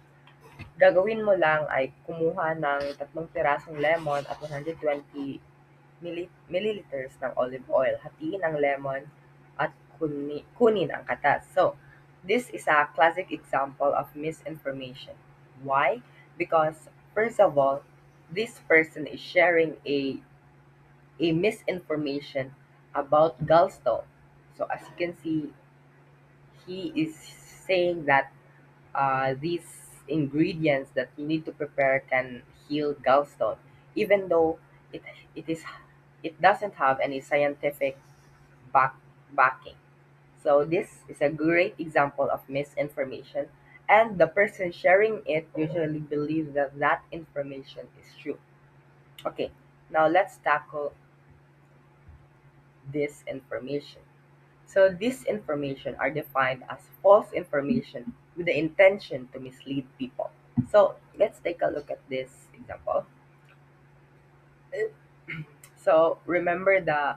Gagawin mo lang ay kumuha ng 3 pirasong lemon at 120 milliliters ng olive oil. Hatiin ang lemon at kunin ang katas. So, this is a classic example of misinformation. Why? Because, first of all, this person is sharing a misinformation about gallstone. So as you can see, he is saying that these ingredients that you need to prepare can heal gallstone, even though it it is it doesn't have any scientific back, backing. So this is a great example of misinformation, and the person sharing it usually believes that that information is true. Okay, now let's tackle this information. So these information are defined as false information with the intention to mislead people. So let's take a look at this example. So remember the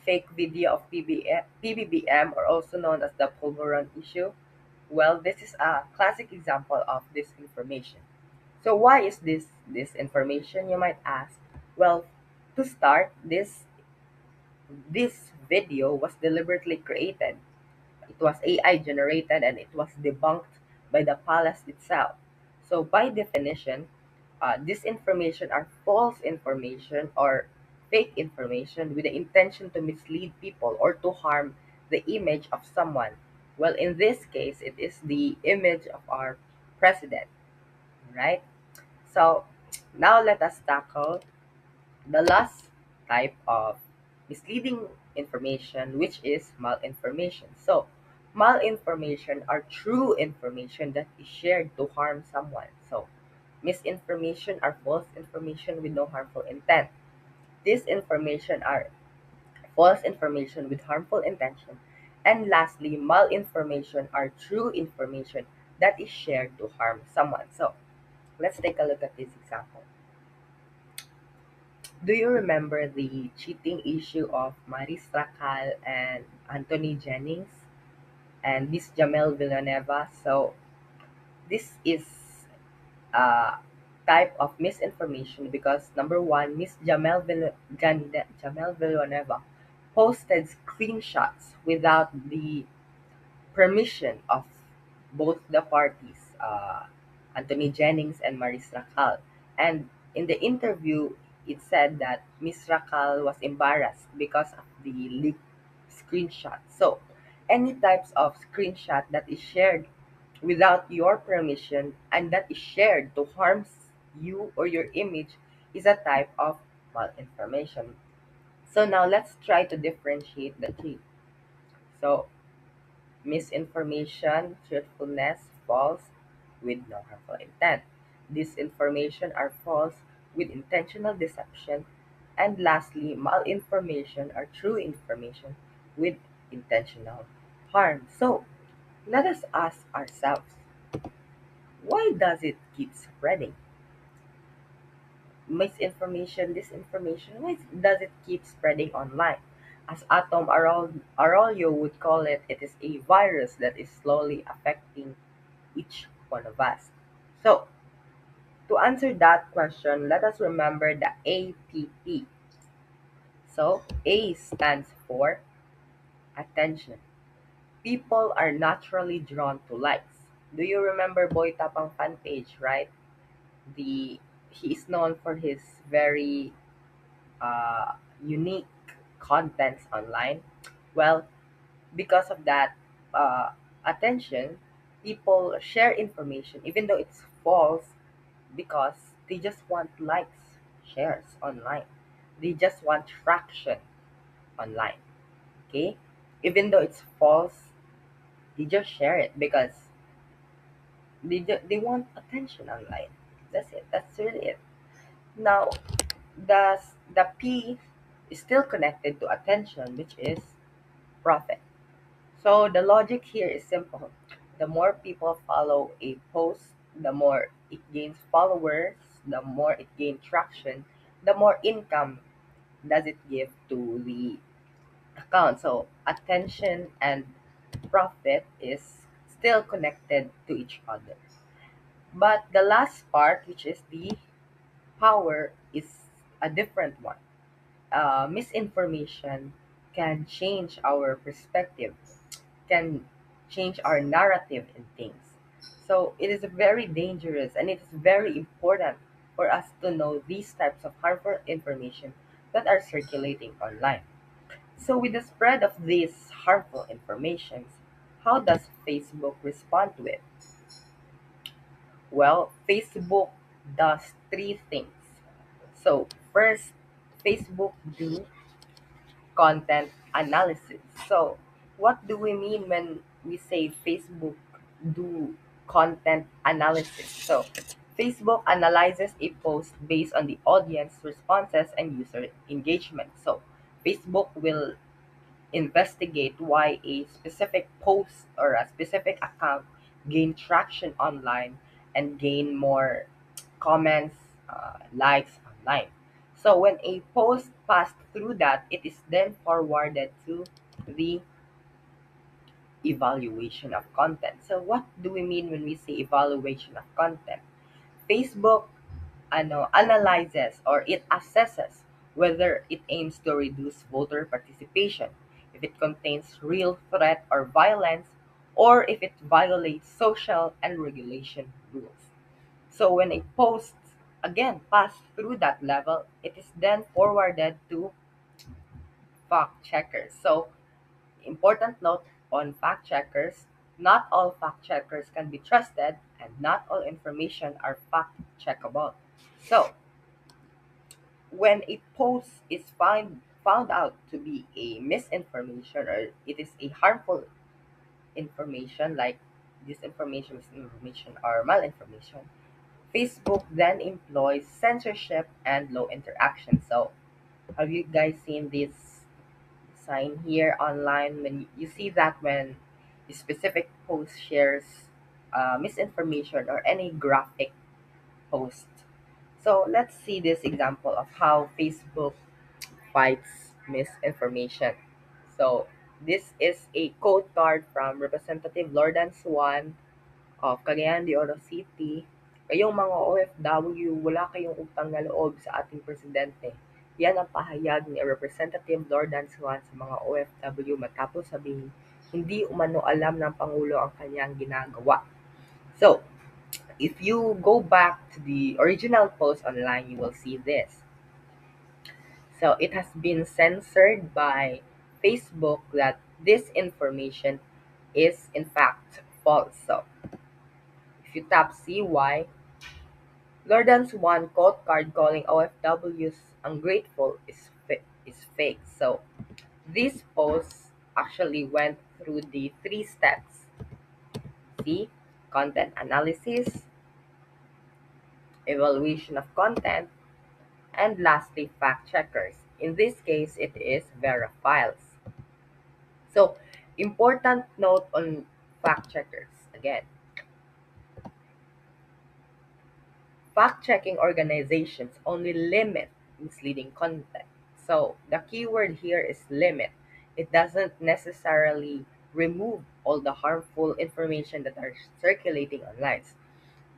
fake video of PBBM, or also known as the Pulveron issue? Well, this is a classic example of disinformation. So why is this information, you might ask? Well, to start, this video was deliberately created. It was AI generated and it was debunked by the palace itself. So, by definition, this information are false information or fake information with the intention to mislead people or to harm the image of someone. Well, in this case, it is the image of our president, right? So, now let us tackle the last type of misleading information, which is malinformation. So, malinformation are true information that is shared to harm someone. So, misinformation are false information with no harmful intent. Disinformation are false information with harmful intention. And lastly, malinformation are true information that is shared to harm someone. So, let's take a look at this example. Do you remember the cheating issue of Maris Racal and Anthony Jennings and Miss Jamel Villanueva? So this is a type of misinformation because number one, Miss Jamel Villanueva posted screenshots without the permission of both the parties, Anthony Jennings and Maris Racal. And in the interview, it said that Miss Racal was embarrassed because of the leaked screenshot. So, any types of screenshot that is shared without your permission and that is shared to harm you or your image is a type of malinformation. So now let's try to differentiate the two. So misinformation, truthfulness, false with no harmful intent. Disinformation are false with intentional deception. And lastly, malinformation are true information with intentional harm. So let us ask ourselves, why does it keep spreading? Misinformation, disinformation, why does it keep spreading online? As Atom Arroyo would call it, it is a virus that is slowly affecting each one of us. So, to answer that question, let us remember the APP. So, A stands for attention. People are naturally drawn to likes. Do you remember Boy Tapang fan page, right? The He is known for his very unique contents online. Well, because of that attention, people share information even though it's false because they just want likes, shares online. They just want traction online. Okay? Even though it's false, they just share it because they want attention online. That's it. That's really it. Now, the P is still connected to attention, which is profit. So the logic here is simple. The more people follow a post, the more it gains followers, the more it gains traction, the more income does it give to the account. So attention and profit is still connected to each other. But the last part, which is the power, is a different one. Misinformation can change our perspective, can change our narrative in things. So it is very dangerous and it is very important for us to know these types of harmful information that are circulating online. So with the spread of these harmful informations, how does Facebook respond to it? Well, Facebook does three things. So first, Facebook do content analysis. So, what do we mean when we say Facebook do content analysis? So, Facebook analyzes a post based on the audience responses and user engagement. So, Facebook will investigate why a specific post or a specific account gain traction online and gain more comments, likes online. So when a post passed through that, it is then forwarded to the evaluation of content. So what do we mean when we say evaluation of content? Facebook analyzes or it assesses whether it aims to reduce voter participation, if it contains real threat or violence, or if it violates social and regulation rules. So when a post again pass through that level, it is then forwarded to fact checkers. So important note on fact checkers, not all fact checkers can be trusted and not all information are fact checkable. So when a post is found out to be a misinformation or it is a harmful information like disinformation, misinformation, or malinformation, Facebook then employs censorship and low interaction. So, have you guys seen this sign here online? When you see that when a specific post shares misinformation or any graphic post. So, let's see this example of how Facebook fights misinformation. So, this is a code card from Representative Lordan Swan of Cagayan de Oro City. Kayong mga OFW, wala kayong utang na loob sa ating presidente. Yan ang pahayag ni Representative Lordan Swan sa mga OFW matapos sabihin hindi umano alam ng Pangulo ang kanyang ginagawa. So, if you go back to the original post online, you will see this. So it has been censored by Facebook that this information is in fact false. So if you tap CY, Lordan's one quote card calling OFWs ungrateful is fake. So this post actually went through the three steps. See, content analysis, evaluation of content, and lastly fact checkers. In this case, it is Verifiles. So, important note on fact checkers. Again, fact checking organizations only limit misleading content. So, the keyword here is limit. It doesn't necessarily remove all the harmful information that are circulating online.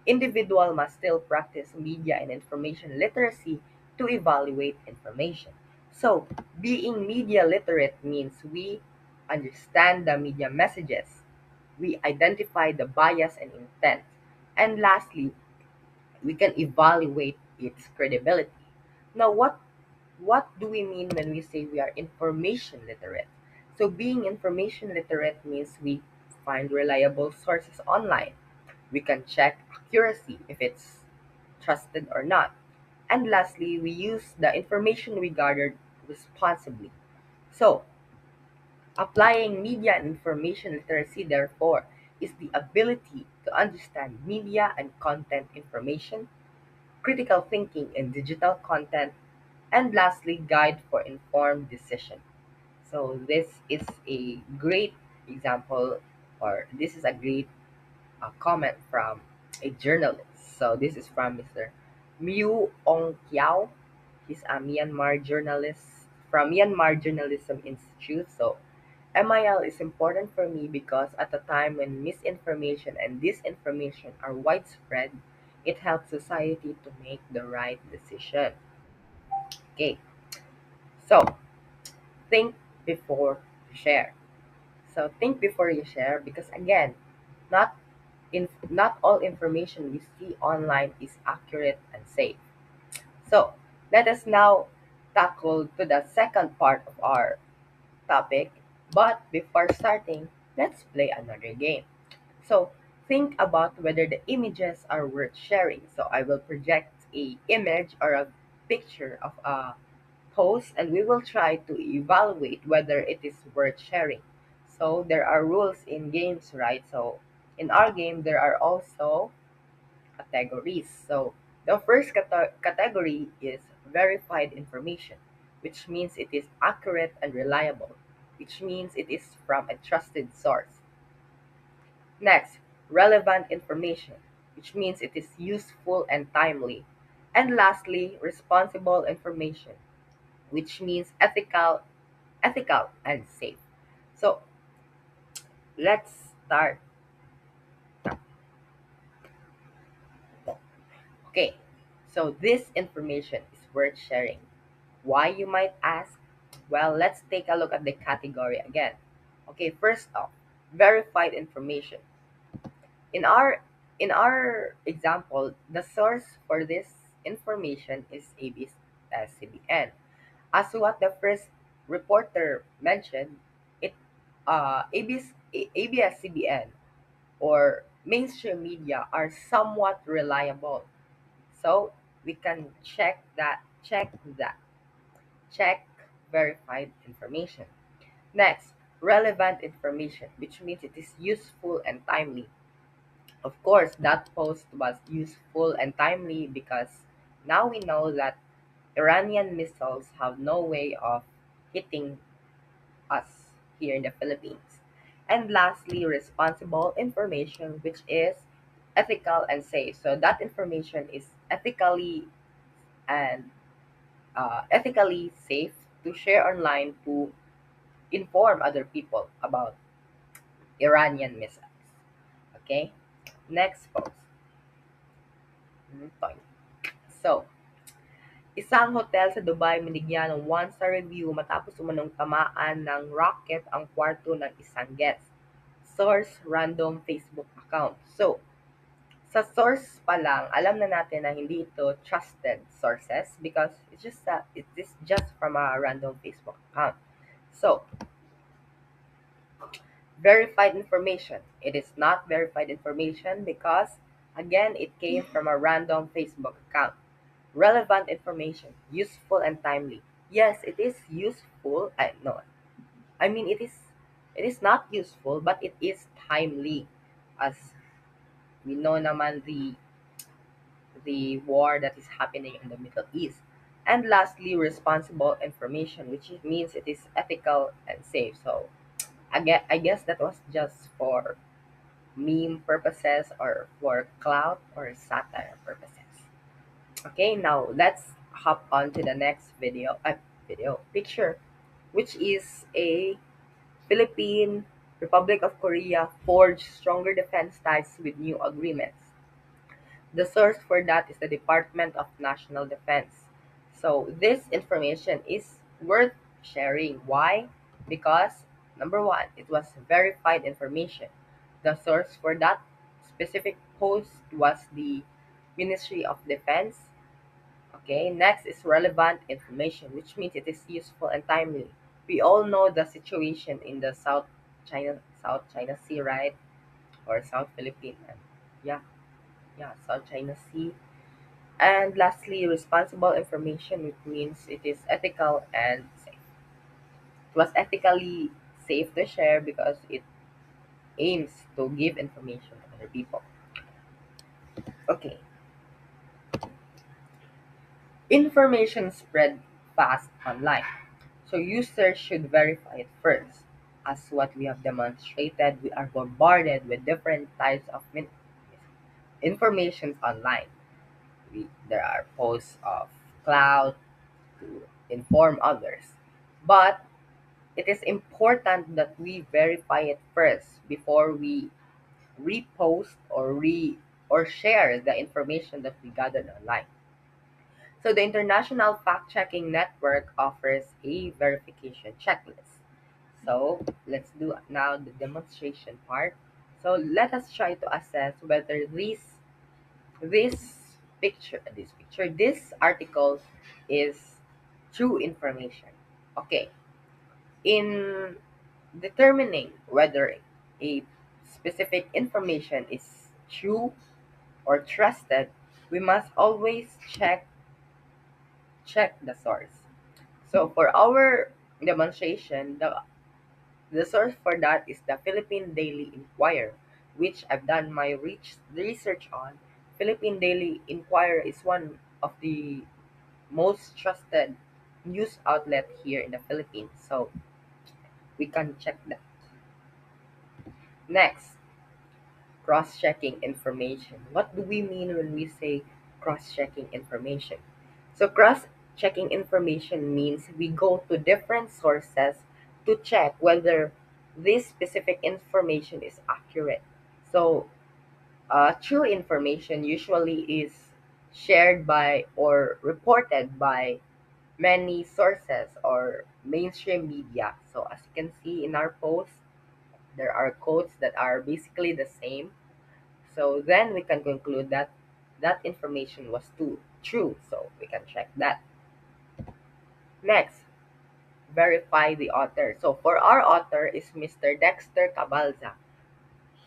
Individual must still practice media and information literacy to evaluate information. So, being media literate means we understand the media messages, we identify the bias and intent, and lastly, we can evaluate its credibility. Now, what do we mean when we say we are information literate? So, being information literate means we find reliable sources online. We can check accuracy if it's trusted or not. And lastly, we use the information we gathered responsibly. So, applying media and information literacy, therefore, is the ability to understand media and content information, critical thinking in digital content, and lastly, guide for informed decision. So, this is a great example, or this is a great comment from a journalist. So this is from Mr. Miu Ong Kiao. He's a Myanmar journalist from Myanmar Journalism Institute. So MIL is important for me because at a time when misinformation and disinformation are widespread, it helps society to make the right decision. Okay, so think before you share. So think before you share because again, not not all information we see online is accurate and safe. So let us now tackle to the second part of our topic. But before starting, let's play another game. So think about whether the images are worth sharing. So I will project a image or a picture of a post and we will try to evaluate whether it is worth sharing. So there are rules in games, right? So in our game there are also categories. So the first category is verified information, which means it is accurate and reliable, which means it is from a trusted source. Next, relevant information, which means it is useful and timely. And lastly, responsible information, which means ethical and safe. So let's start. Okay, so this information is worth sharing. Why, you might ask? Well, let's take a look at the category again. Okay, first off, verified information. In our example, the source for this information is ABS-CBN. As to what the first reporter mentioned, it ABS-CBN or mainstream media are somewhat reliable. So we can check verified information. Next, relevant information, which means it is useful and timely. Of course, that post was useful and timely because now we know that Iranian missiles have no way of hitting us here in the Philippines. And lastly, responsible information, which is ethical and safe. So that information is and ethically safe to share online to inform other people about Iranian missiles. Okay, next post. Point. So, isang hotel sa Dubai binigyan ng one-star review matapos umanong tamaan ng rocket ang kwarto ng isang guest. Source, random Facebook account. So, sa source pa lang, alam na natin na hindi ito trusted sources because it is just from a random Facebook account. So, verified information. It is not verified information because, again, it came from a random Facebook account. Relevant information, useful and timely. Yes, it is useful. No, I mean it is not useful, but it is timely, as we know naman the war that is happening in the Middle East. And lastly, responsible information, which means it is ethical and safe. So I guess that was just for meme purposes or for clout or satire purposes. Okay, now let's hop on to the next video picture, which is a Philippine Republic of Korea forged stronger defense ties with new agreements. The source for that is the Department of National Defense. So this information is worth sharing. Why? Because number one, it was verified information. The source for that specific post was the Ministry of Defense. Okay, next is relevant information, which means it is useful and timely. We all know the situation in the South China Sea, right? Or South Philippine. Yeah, yeah, South China Sea. And lastly, responsible information, which means it is ethical and safe. It was ethically safe to share because it aims to give information to other people. Okay, information spread fast online, so users should verify it first. as what we have demonstrated, we are bombarded with different types of information online. There are posts of cloud to inform others. But it is important that we verify it first before we repost or share the information that we gathered online. So the International Fact-Checking Network offers a verification checklist. So let's do now the demonstration part. So let us try to assess whether this article is true information. Okay, in determining whether a specific information is true or trusted, we must always check the source. So for our demonstration, the source for that is the Philippine Daily Inquirer, which I've done my research on. Philippine Daily Inquirer is one of the most trusted news outlet here in the Philippines. So we can check that. Next, cross-checking information. What do we mean when we say cross-checking information? So cross-checking information means we go to different sources to check whether this specific information is accurate. So true information usually is shared by or reported by many sources or mainstream media. So as you can see in our post, there are quotes that are basically the same. So then we can conclude that that information was true. So we can check that. Next, verify the author. So for our author is Mr. Dexter Cabalza.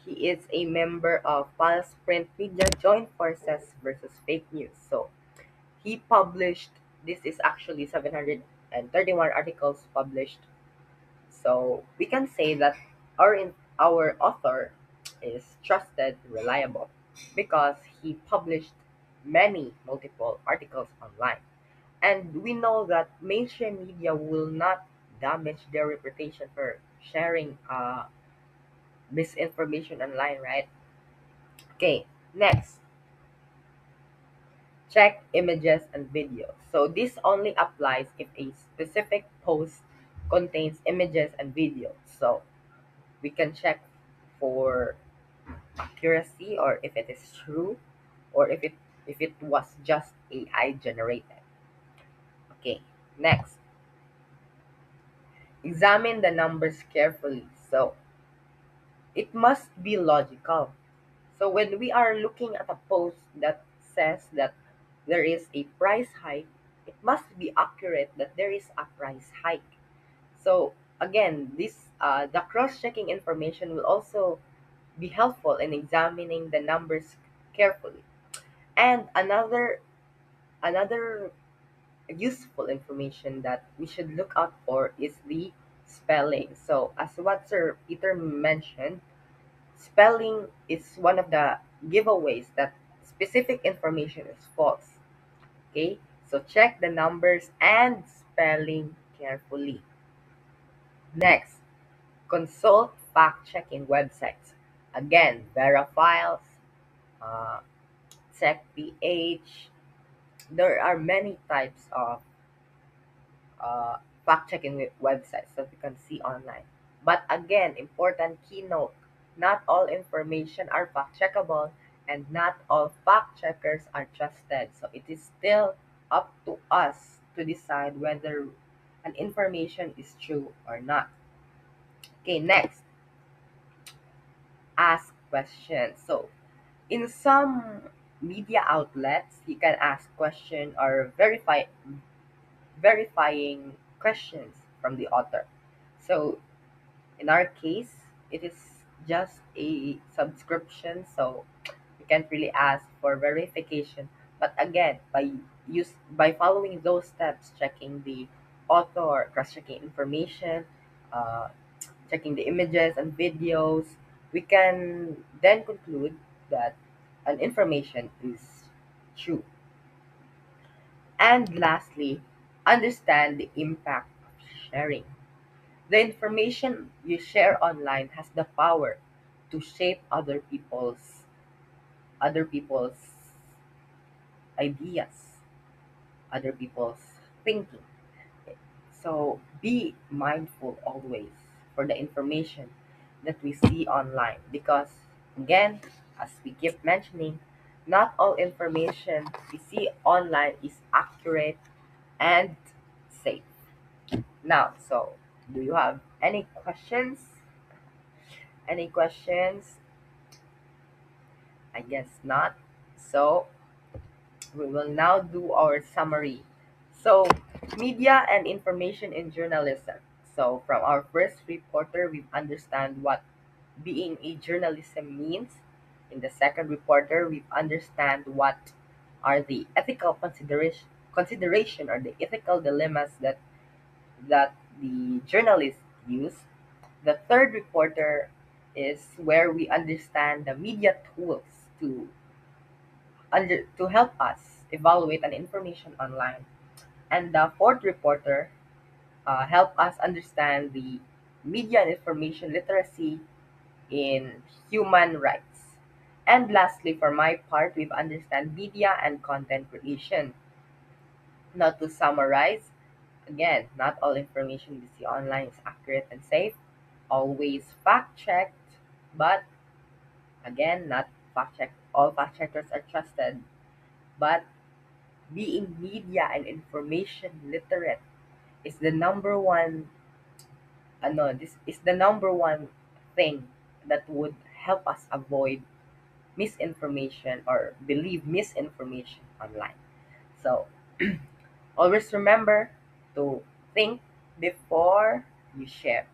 He is a member of Pulse Print Media Joint Forces versus Fake News. So he published, this is actually 731 articles published. So we can say that our author is trusted, reliable, because he published multiple articles online. And we know that mainstream media will not damage their reputation for sharing misinformation online, right? Okay, next, check images and videos. So this only applies if a specific post contains images and videos. So we can check for accuracy or if it is true or if it was just AI generated. Okay, next, examine the numbers carefully. So it must be logical. So when we are looking at a post that says that there is a price hike, it must be accurate that there is a price hike. So again, this the cross-checking information will also be helpful in examining the numbers carefully. And another useful information that we should look out for is the spelling. So as what Sir Peter mentioned, spelling is one of the giveaways that specific information is false. Okay? So check the numbers and spelling carefully. Next, consult fact-checking websites. Again, Verifiles, uh, TechPH. There are many types of fact-checking websites that you can see online. But again, important keynote, not all information are fact-checkable and not all fact-checkers are trusted. So it is still up to us to decide whether an information is true or not. Okay, next, ask questions. So in some media outlets, you can ask question or verifying questions from the author. So in our case, it is just a subscription, so we can't really ask for verification. But again, by following those steps, checking the author, cross-checking information, uh, checking the images and videos, we can then conclude that an information is true. And lastly, understand the impact of sharing. The information you share online has the power to shape other people's ideas, other people's thinking. So be mindful always for the information that we see online because, again, as we keep mentioning, not all information we see online is accurate and safe. Now, so do you have any questions? Any questions? I guess not. So we will now do our summary. So, media and information in journalism. So, from our first reporter, we understand what being a journalism means. In the second reporter, we understand what are the ethical consideration or the ethical dilemmas that the journalists use. The third reporter is where we understand the media tools to to help us evaluate an information online. And the fourth reporter help us understand the media and information literacy in human rights. And lastly, for my part, we've understand media and content creation. Now to summarize, again, not all information we see online is accurate and safe. Always fact checked, but again, not fact checked. All fact checkers are trusted, but being media and information literate is the number one this is the number one thing that would help us avoid misinformation or believe misinformation online. So always remember to think before you share.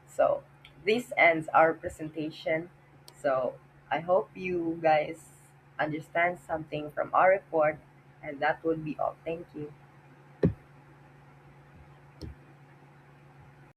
So this ends our presentation. So I hope you guys understand something from our report, and that would be all. Thank you.